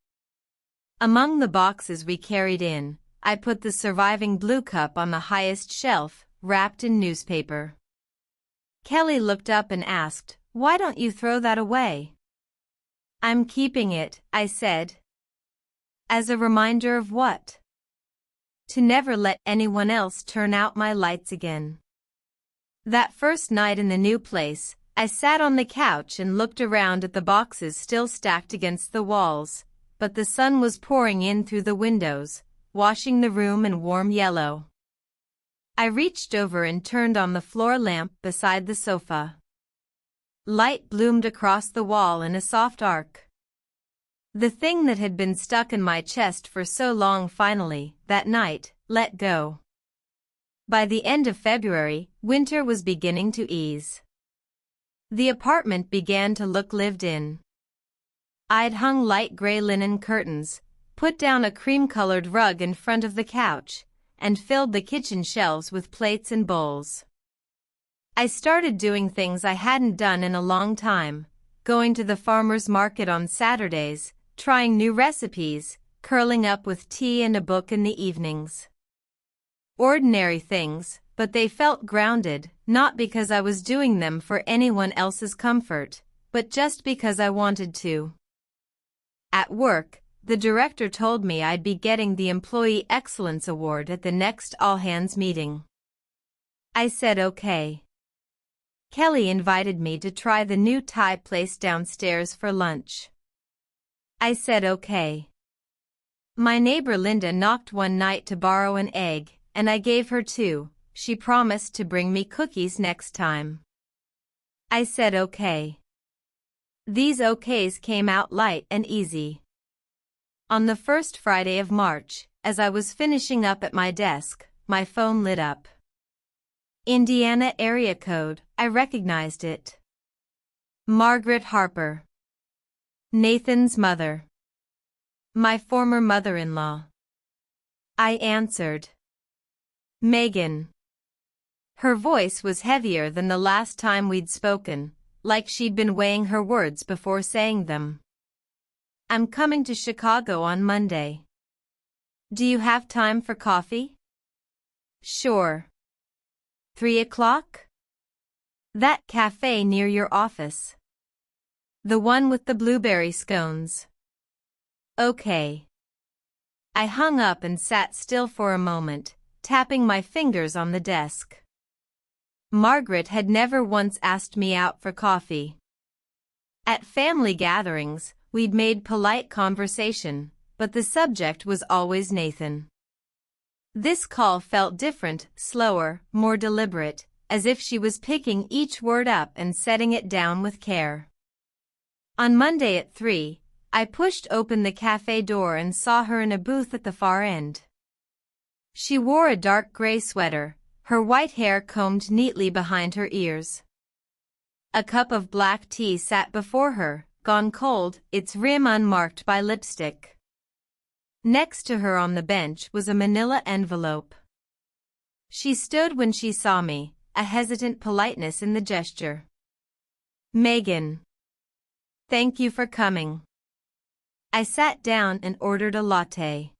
Among the boxes we carried in, I put the surviving blue cup on the highest shelf, wrapped in newspaper. Kelly looked up and asked, "Why don't you throw that away?" "I'm keeping it," I said. "As a reminder of what?" "To never let anyone else turn out my lights again." That first night in the new place, I sat on the couch and looked around at the boxes still stacked against the walls, but the sun was pouring in through the windows, washing the room in warm yellow. I reached over and turned on the floor lamp beside the sofa. Light bloomed across the wall in a soft arc. The thing that had been stuck in my chest for so long finally, that night, let go. By the end of February, winter was beginning to ease. The apartment began to look lived in. I'd hung light gray linen curtains, put down a cream-colored rug in front of the couch, and filled the kitchen shelves with plates and bowls. I started doing things I hadn't done in a long time, going to the farmer's market on Saturdays, trying new recipes, curling up with tea and a book in the evenings. Ordinary things, but they felt grounded, not because I was doing them for anyone else's comfort, but just because I wanted to. At work, the director told me I'd be getting the Employee Excellence Award at the next all-hands meeting. I said okay. Kelly invited me to try the new Thai place downstairs for lunch. I said okay. My neighbor Linda knocked one night to borrow an egg, and I gave her 2. She promised to bring me cookies next time. I said okay. These okays came out light and easy. On the first Friday of March, as I was finishing up at my desk, my phone lit up. Indiana area code, I recognized it. Margaret Harper. Nathan's mother. My former mother-in-law. I answered. Megan. Her voice was heavier than the last time we'd spoken, like she'd been weighing her words before saying them. I'm coming to Chicago on Monday. Do you have time for coffee? Sure. 3 o'clock? That cafe near your office. The one with the blueberry scones. Okay. I hung up and sat still for a moment, tapping my fingers on the desk. Margaret had never once asked me out for coffee. At family gatherings, we'd made polite conversation, but the subject was always Nathan. This call felt different, slower, more deliberate, as if she was picking each word up and setting it down with care. On Monday at 3, I pushed open the cafe door and saw her in a booth at the far end. She wore a dark gray sweater, her white hair combed neatly behind her ears. A cup of black tea sat before her, gone cold, its rim unmarked by lipstick. Next to her on the bench was a manila envelope. She stood when she saw me, a hesitant politeness in the gesture. Megan. Thank you for coming. I sat down and ordered a latte.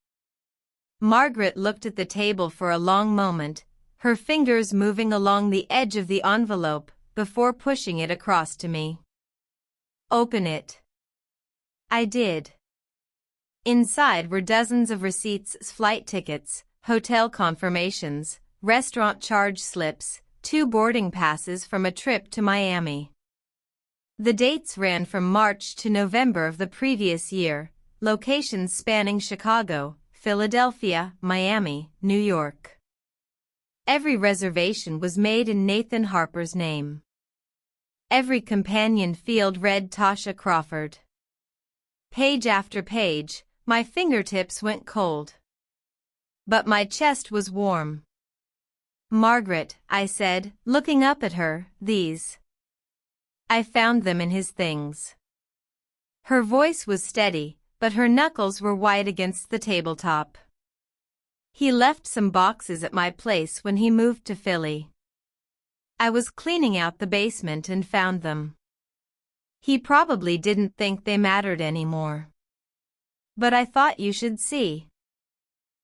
Margaret looked at the table for a long moment, her fingers moving along the edge of the envelope, before pushing it across to me. Open it. I did. Inside were dozens of receipts, flight tickets, hotel confirmations, restaurant charge slips, 2 boarding passes from a trip to Miami. The dates ran from March to November of the previous year, locations spanning Chicago, Philadelphia, Miami, New York. Every reservation was made in Nathan Harper's name. Every companion field read Tasha Crawford. Page after page, my fingertips went cold. But my chest was warm. Margaret, I said, looking up at her, these. I found them in his things. Her voice was steady, but her knuckles were white against the tabletop. He left some boxes at my place when he moved to Philly. I was cleaning out the basement and found them. He probably didn't think they mattered anymore. But I thought you should see.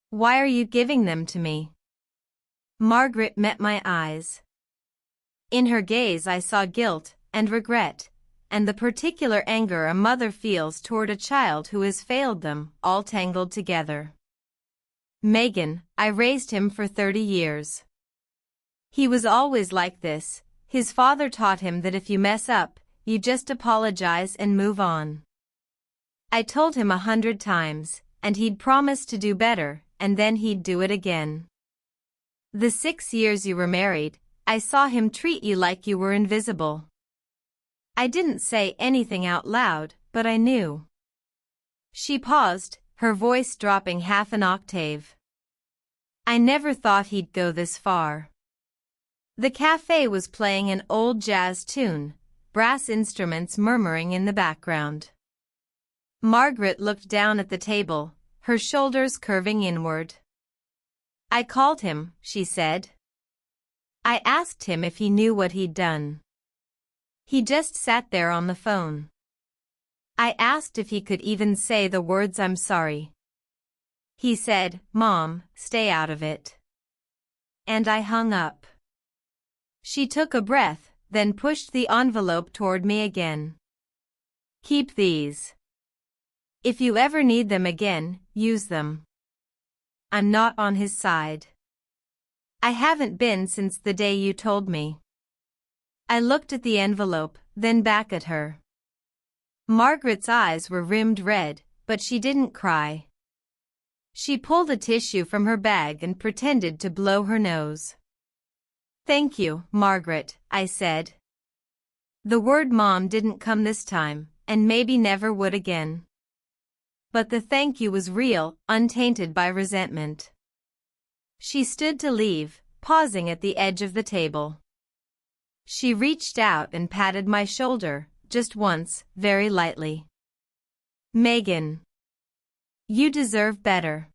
Why are you giving them to me? Margaret met my eyes. In her gaze I saw guilt and regret, and the particular anger a mother feels toward a child who has failed them, all tangled together. Megan, I raised him for 30 years. He was always like this. His father taught him that if you mess up, you just apologize and move on. I told him 100 times, and he'd promise to do better, and then he'd do it again. The 6 years you were married, I saw him treat you like you were invisible. I didn't say anything out loud, but I knew. She paused, her voice dropping half an octave. I never thought he'd go this far. The cafe was playing an old jazz tune, brass instruments murmuring in the background. Margaret looked down at the table, her shoulders curving inward. I called him, she said. I asked him if he knew what he'd done. He just sat there on the phone. I asked if he could even say the words "I'm sorry." He said, "Mom, stay out of it." And I hung up. She took a breath, then pushed the envelope toward me again. Keep these. If you ever need them again, use them. I'm not on his side. I haven't been since the day you told me. I looked at the envelope, then back at her. Margaret's eyes were rimmed red, but she didn't cry. She pulled a tissue from her bag and pretended to blow her nose. Thank you, Margaret, I said. The word Mom didn't come this time, and maybe never would again. But the thank you was real, untainted by resentment. She stood to leave, pausing at the edge of the table. She reached out and patted my shoulder, just once, very lightly. Megan. You deserve better.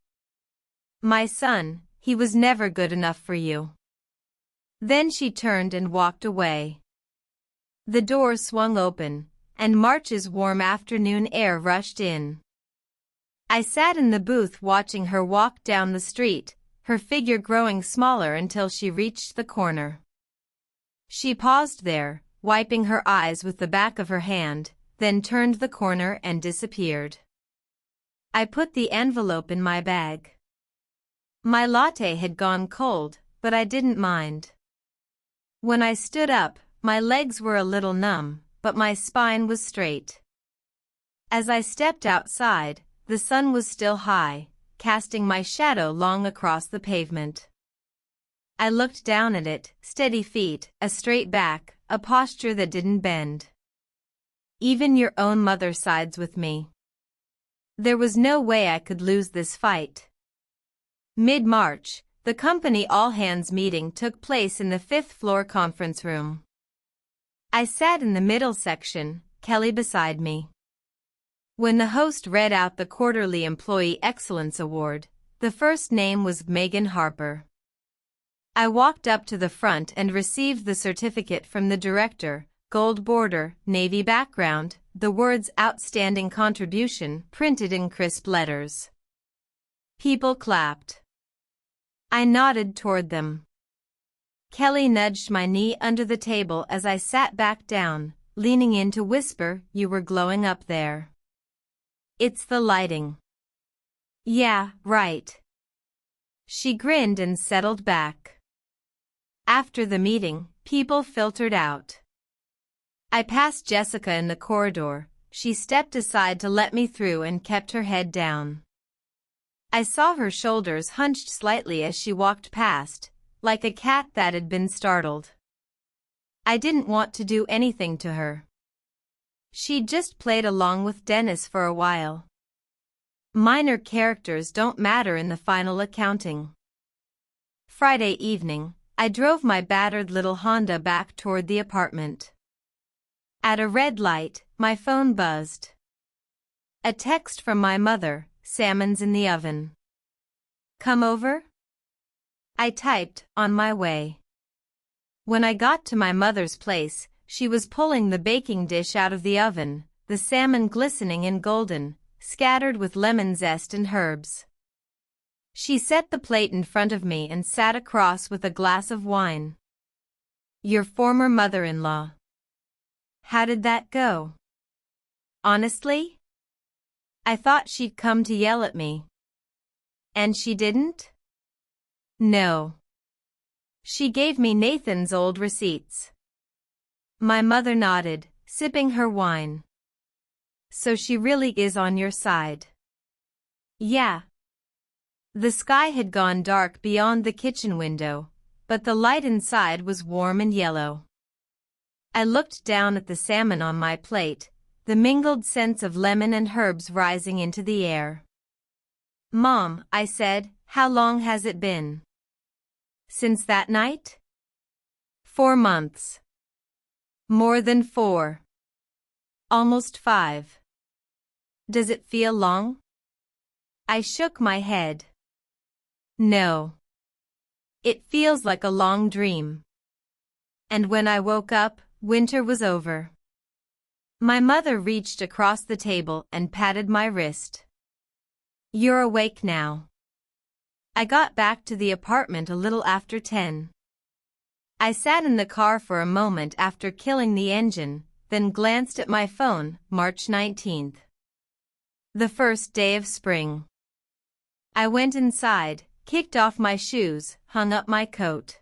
My son, he was never good enough for you. Then she turned and walked away. The door swung open, and March's warm afternoon air rushed in. I sat in the booth watching her walk down the street, her figure growing smaller until she reached the corner. She paused there, wiping her eyes with the back of her hand, then turned the corner and disappeared. I put the envelope in my bag. My latte had gone cold, but I didn't mind. When I stood up, my legs were a little numb, but my spine was straight. As I stepped outside, the sun was still high, casting my shadow long across the pavement. I looked down at it, steady feet, a straight back, a posture that didn't bend. Even your own mother sides with me. There was no way I could lose this fight. Mid-March, the company all-hands meeting took place in the 5th floor conference room. I sat in the middle section, Kelly beside me. When the host read out the quarterly Employee Excellence Award, the first name was Megan Harper. I walked up to the front and received the certificate from the director, gold border, navy background, the words "Outstanding Contribution" printed in crisp letters. People clapped. I nodded toward them. Kelly nudged my knee under the table as I sat back down, leaning in to whisper, "You were glowing up there." "It's the lighting." "Yeah, right." She grinned and settled back. After the meeting, people filtered out. I passed Jessica in the corridor. She stepped aside to let me through and kept her head down. I saw her shoulders hunched slightly as she walked past, like a cat that had been startled. I didn't want to do anything to her. She'd just played along with Dennis for a while. Minor characters don't matter in the final accounting. Friday evening, I drove my battered little Honda back toward the apartment. At a red light, my phone buzzed. A text from my mother, "Salmon's in the oven. Come over?" I typed, "On my way." When I got to my mother's place, she was pulling the baking dish out of the oven, the salmon glistening and golden, scattered with lemon zest and herbs. She set the plate in front of me and sat across with a glass of wine. "Your former mother-in-law. How did that go?" "Honestly? I thought she'd come to yell at me." "And she didn't?" "No. She gave me Nathan's old receipts." My mother nodded, sipping her wine. "So she really is on your side." "Yeah." The sky had gone dark beyond the kitchen window, but the light inside was warm and yellow. I looked down at the salmon on my plate, the mingled scents of lemon and herbs rising into the air. "Mom," I said, "how long has it been?" "Since that night?" 4 months. "More than 4. Almost 5. Does it feel long?" I shook my head. "No. It feels like a long dream." And when I woke up, winter was over. My mother reached across the table and patted my wrist. "You're awake now." I got back to the apartment a little after 10. I sat in the car for a moment after killing the engine, then glanced at my phone, March 19th. The first day of spring. I went inside, kicked off my shoes, hung up my coat.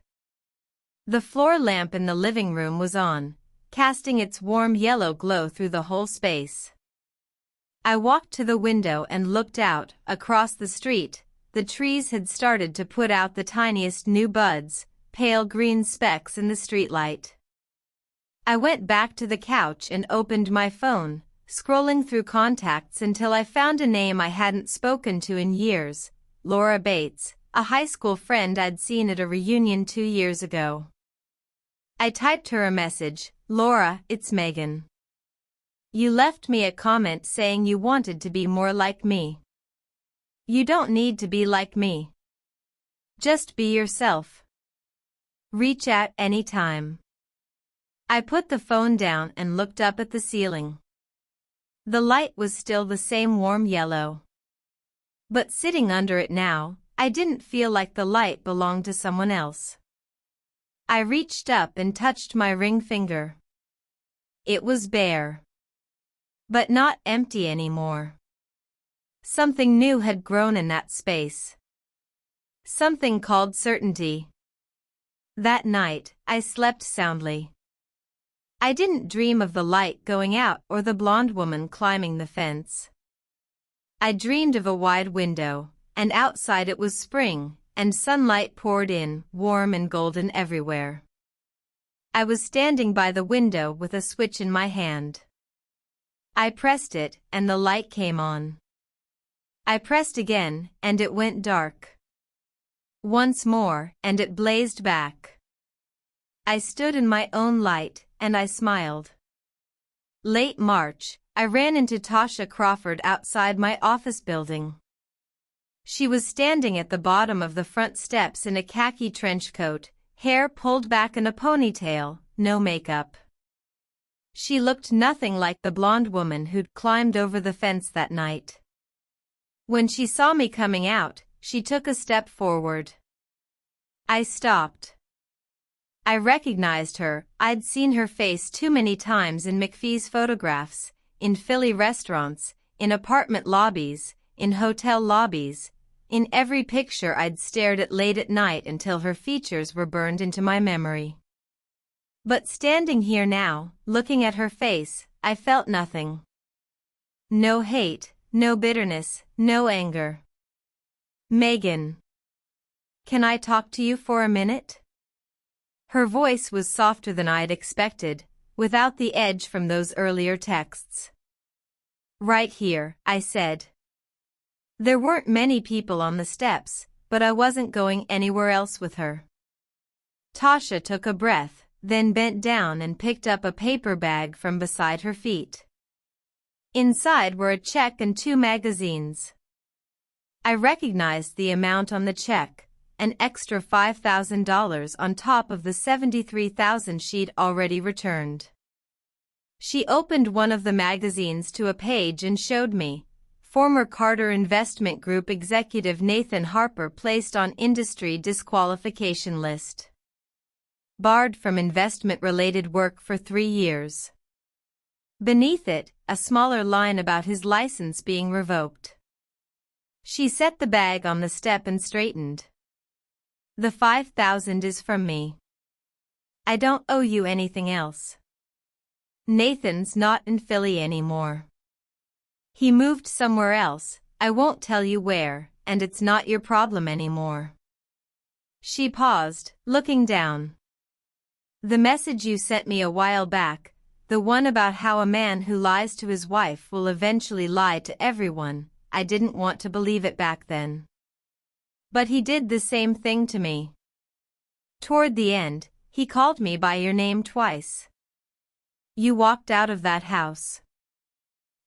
The floor lamp in the living room was on, casting its warm yellow glow through the whole space. I walked to the window and looked out. Across the street, the trees had started to put out the tiniest new buds, pale green specks in the streetlight. I went back to the couch and opened my phone, scrolling through contacts until I found a name I hadn't spoken to in years, Laura Bates, a high school friend I'd seen at a reunion 2 years ago. I typed her a message, "Laura, it's Megan. You left me a comment saying you wanted to be more like me. You don't need to be like me. Just be yourself. Reach out anytime." I put the phone down and looked up at the ceiling. The light was still the same warm yellow. But sitting under it now, I didn't feel like the light belonged to someone else. I reached up and touched my ring finger. It was bare. But not empty anymore. Something new had grown in that space. Something called certainty. That night, I slept soundly. I didn't dream of the light going out or the blonde woman climbing the fence. I dreamed of a wide window, and outside it was spring, and sunlight poured in, warm and golden everywhere. I was standing by the window with a switch in my hand. I pressed it, and the light came on. I pressed again, and it went dark. Once more, and it blazed back. I stood in my own light, and I smiled. Late March, I ran into Tasha Crawford outside my office building. She was standing at the bottom of the front steps in a khaki trench coat, hair pulled back in a ponytail, no makeup. She looked nothing like the blonde woman who'd climbed over the fence that night. When she saw me coming out, she took a step forward. I stopped. I recognized her. I'd seen her face too many times in McPhee's photographs, in Philly restaurants, in apartment lobbies, in hotel lobbies, in every picture I'd stared at late at night until her features were burned into my memory. But standing here now, looking at her face, I felt nothing. No hate, no bitterness, no anger. "Megan, can I talk to you for a minute?" Her voice was softer than I'd expected, without the edge from those earlier texts. "Right here," I said. There weren't many people on the steps, but I wasn't going anywhere else with her. Tasha took a breath, then bent down and picked up a paper bag from beside her feet. Inside were a check and 2 magazines. I recognized the amount on the check, an extra $5,000 on top of the $73,000 she'd already returned. She opened one of the magazines to a page and showed me. Former Carter Investment Group executive Nathan Harper placed on industry disqualification list. Barred from investment-related work for 3 years. Beneath it, a smaller line about his license being revoked. She set the bag on the step and straightened. "The $5,000 is from me. I don't owe you anything else. Nathan's not in Philly anymore. He moved somewhere else, I won't tell you where, and it's not your problem anymore." She paused, looking down. "The message you sent me a while back, the one about how a man who lies to his wife will eventually lie to everyone, I didn't want to believe it back then. But he did the same thing to me. Toward the end, he called me by your name twice. You walked out of that house.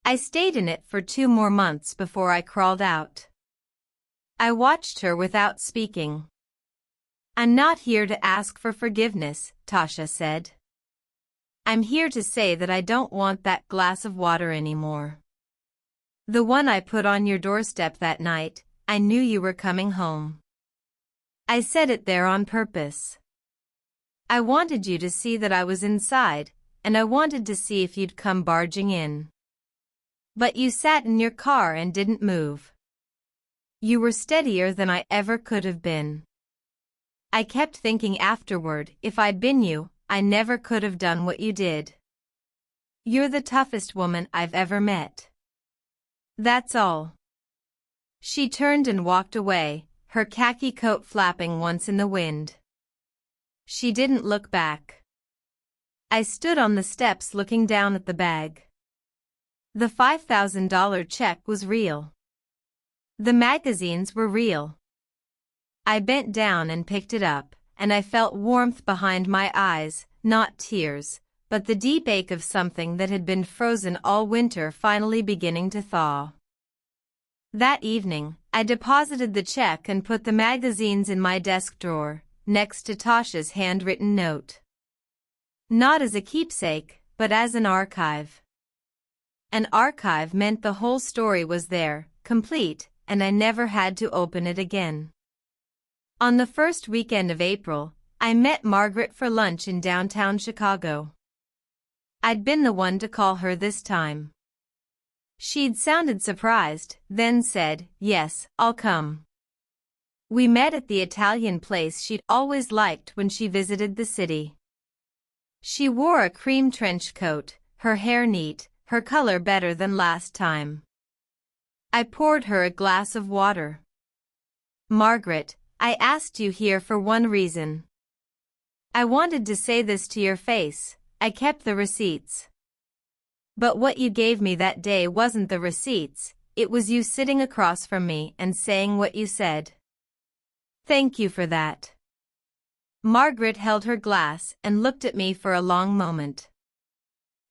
I stayed in it for 2 more months before I crawled out." I watched her without speaking. "I'm not here to ask for forgiveness," Tasha said. "I'm here to say that I don't want that glass of water anymore. The one I put on your doorstep that night, I knew you were coming home. I said it there on purpose. I wanted you to see that I was inside, and I wanted to see if you'd come barging in. But you sat in your car and didn't move. You were steadier than I ever could have been. I kept thinking afterward, if I'd been you, I never could have done what you did. You're the toughest woman I've ever met. That's all." She turned and walked away, her khaki coat flapping once in the wind. She didn't look back. I stood on the steps looking down at the bag. The $5,000 check was real. The magazines were real. I bent down and picked it up, and I felt warmth behind my eyes, not tears, but the deep ache of something that had been frozen all winter finally beginning to thaw. That evening, I deposited the check and put the magazines in my desk drawer, next to Tasha's handwritten note. Not as a keepsake, but as an archive. An archive meant the whole story was there, complete, and I never had to open it again. On the first weekend of April, I met Margaret for lunch in downtown Chicago. I'd been the one to call her this time. She'd sounded surprised, then said, "Yes, I'll come." We met at the Italian place she'd always liked when she visited the city. She wore a cream trench coat, her hair neat, her color better than last time. I poured her a glass of water. "Margaret, I asked you here for one reason. I wanted to say this to your face, I kept the receipts. But what you gave me that day wasn't the receipts, it was you sitting across from me and saying what you said. Thank you for that." Margaret held her glass and looked at me for a long moment.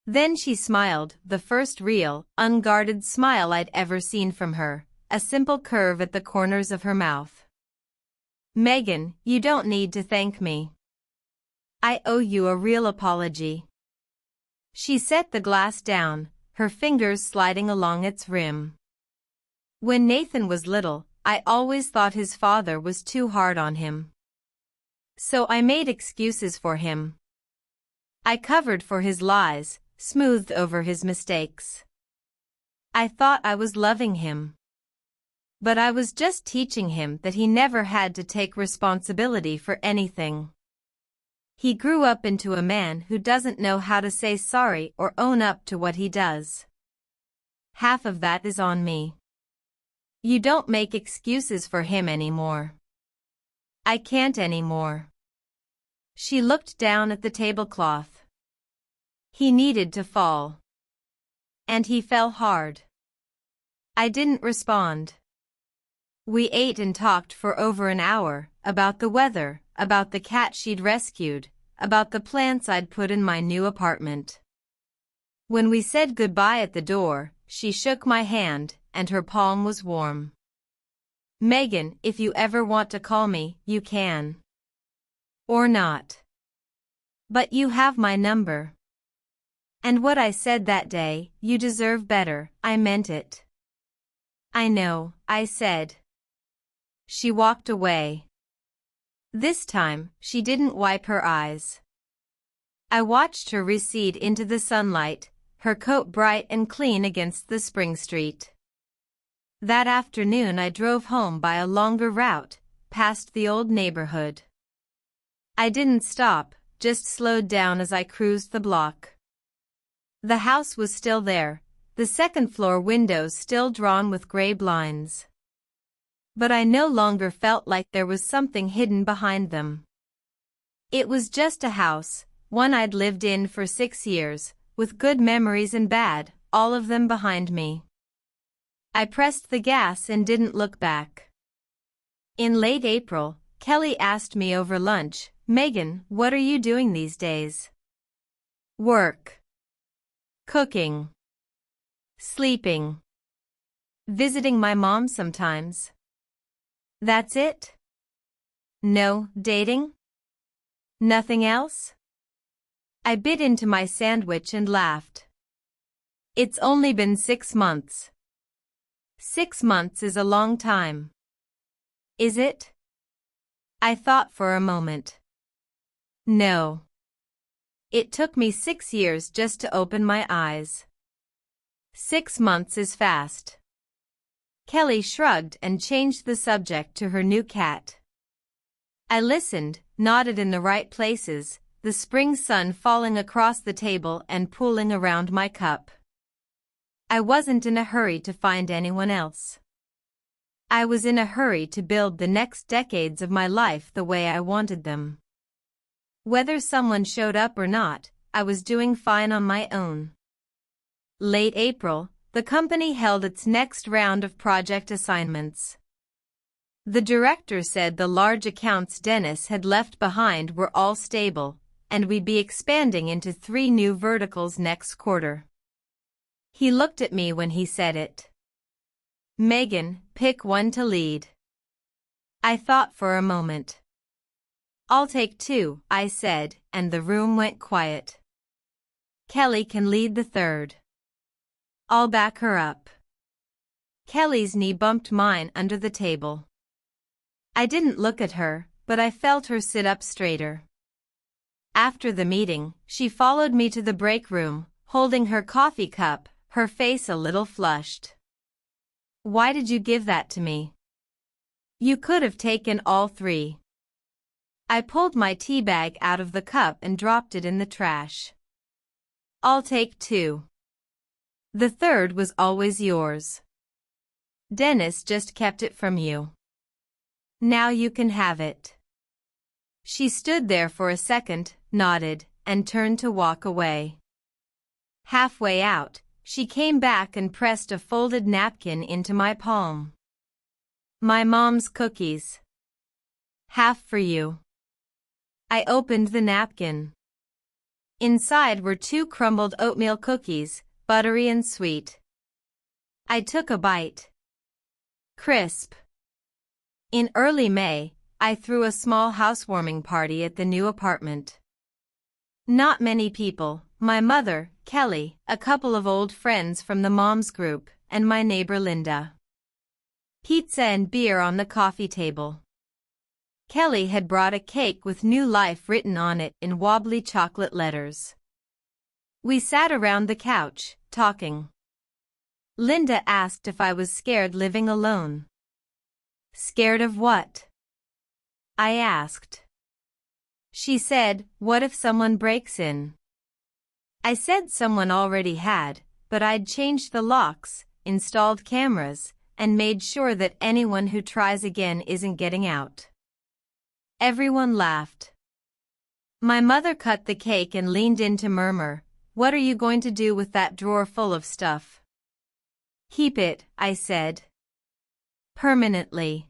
Then she smiled, the first real, unguarded smile I'd ever seen from her, a simple curve at the corners of her mouth. Megan, you don't need to thank me. I owe you a real apology. She set the glass down, her fingers sliding along its rim. When Nathan was little, I always thought his father was too hard on him. So I made excuses for him. I covered for his lies, smoothed over his mistakes. I thought I was loving him. But I was just teaching him that he never had to take responsibility for anything. He grew up into a man who doesn't know how to say sorry or own up to what he does. Half of that is on me. You don't make excuses for him anymore. I can't anymore. She looked down at the tablecloth. He needed to fall. And he fell hard. I didn't respond. We ate and talked for over an hour, about the weather, about the cat she'd rescued, about the plants I'd put in my new apartment. When we said goodbye at the door, she shook my hand, and her palm was warm. Megan, if you ever want to call me, you can. Or not. But you have my number. And what I said that day, you deserve better, I meant it. I know, I said. She walked away. This time, she didn't wipe her eyes. I watched her recede into the sunlight, her coat bright and clean against the spring street. That afternoon I drove home by a longer route, past the old neighborhood. I didn't stop, just slowed down as I cruised the block. The house was still there, the second-floor windows still drawn with gray blinds. But I no longer felt like there was something hidden behind them. It was just a house, one I'd lived in for 6 years, with good memories and bad, all of them behind me. I pressed the gas and didn't look back. In late April, Kelly asked me over lunch, Megan, what are you doing these days? Work. Cooking. Sleeping. Visiting my mom sometimes. That's it? No, dating? Nothing else? I bit into my sandwich and laughed. It's only been 6 months. 6 months is a long time. Is it? I thought for a moment. No. It took me 6 years just to open my eyes. 6 months is fast. Kelly shrugged and changed the subject to her new cat. I listened, nodded in the right places, the spring sun falling across the table and pooling around my cup. I wasn't in a hurry to find anyone else. I was in a hurry to build the next decades of my life the way I wanted them. Whether someone showed up or not, I was doing fine on my own. Late April, the company held its next round of project assignments. The director said the large accounts Dennis had left behind were all stable, and we'd be expanding into 3 new verticals next quarter. He looked at me when he said it. Megan, pick one to lead. I thought for a moment. I'll take 2, I said, and the room went quiet. Kelly can lead the 3rd. I'll back her up. Kelly's knee bumped mine under the table. I didn't look at her, but I felt her sit up straighter. After the meeting, she followed me to the break room, holding her coffee cup, her face a little flushed. Why did you give that to me? You could have taken all 3. I pulled my tea bag out of the cup and dropped it in the trash. I'll take 2. The 3rd was always yours. Dennis just kept it from you. Now you can have it. She stood there for a second, nodded, and turned to walk away. Halfway out, she came back and pressed a folded napkin into my palm. My mom's cookies. Half for you. I opened the napkin. Inside were 2 crumbled oatmeal cookies, buttery and sweet. I took a bite. crisp. In early May, I threw a small housewarming party at the new apartment. Not many people, my mother, Kelly, a couple of old friends from the moms group, and my neighbor Linda. Pizza and beer on the coffee table. Kelly had brought a cake with new life written on it in wobbly chocolate letters. We sat around the couch, talking. Linda asked if I was scared living alone. Scared of what? I asked. She said, what if someone breaks in? I said someone already had, but I'd changed the locks, installed cameras, and made sure that anyone who tries again isn't getting out. Everyone laughed. My mother cut the cake and leaned in to murmur, "What are you going to do with that drawer full of stuff?" "Keep it," I said. "Permanently."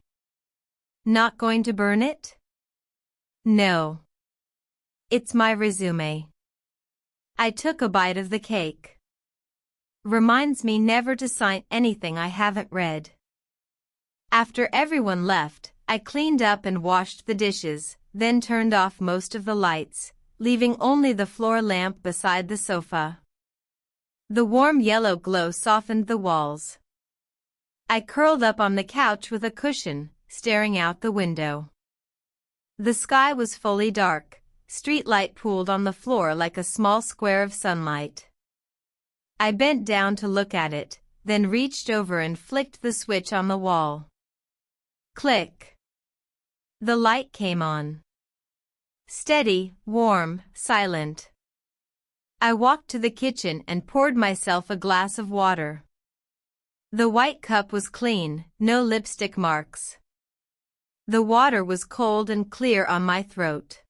"Not going to burn it?" "No. It's my resume." I took a bite of the cake. Reminds me never to sign anything I haven't read. After everyone left, I cleaned up and washed the dishes, then turned off most of the lights, leaving only the floor lamp beside the sofa. The warm yellow glow softened the walls. I curled up on the couch with a cushion, staring out the window. The sky was fully dark, streetlight pooled on the floor like a small square of sunlight. I bent down to look at it, then reached over and flicked the switch on the wall. Click. The light came on. Steady, warm, silent. I walked to the kitchen and poured myself a glass of water. The white cup was clean, no lipstick marks. The water was cold and clear on my throat.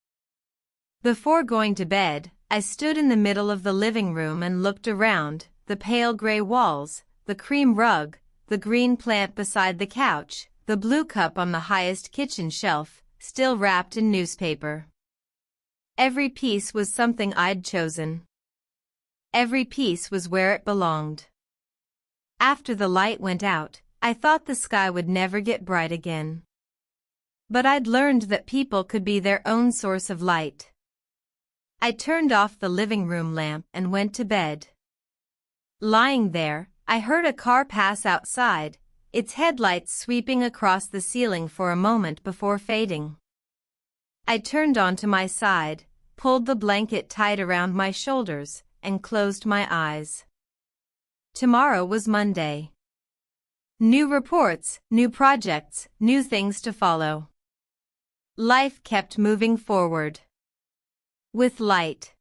Before going to bed, I stood in the middle of the living room and looked around, the pale gray walls, the cream rug, the green plant beside the couch, the blue cup on the highest kitchen shelf, still wrapped in newspaper. Every piece was something I'd chosen. Every piece was where it belonged. After the light went out, I thought the sky would never get bright again. But I'd learned that people could be their own source of light. I turned off the living room lamp and went to bed. Lying there, I heard a car pass outside, its headlights sweeping across the ceiling for a moment before fading. I turned onto my side, pulled the blanket tight around my shoulders, and closed my eyes. Tomorrow was Monday. New reports, new projects, new things to follow. Life kept moving forward. With light.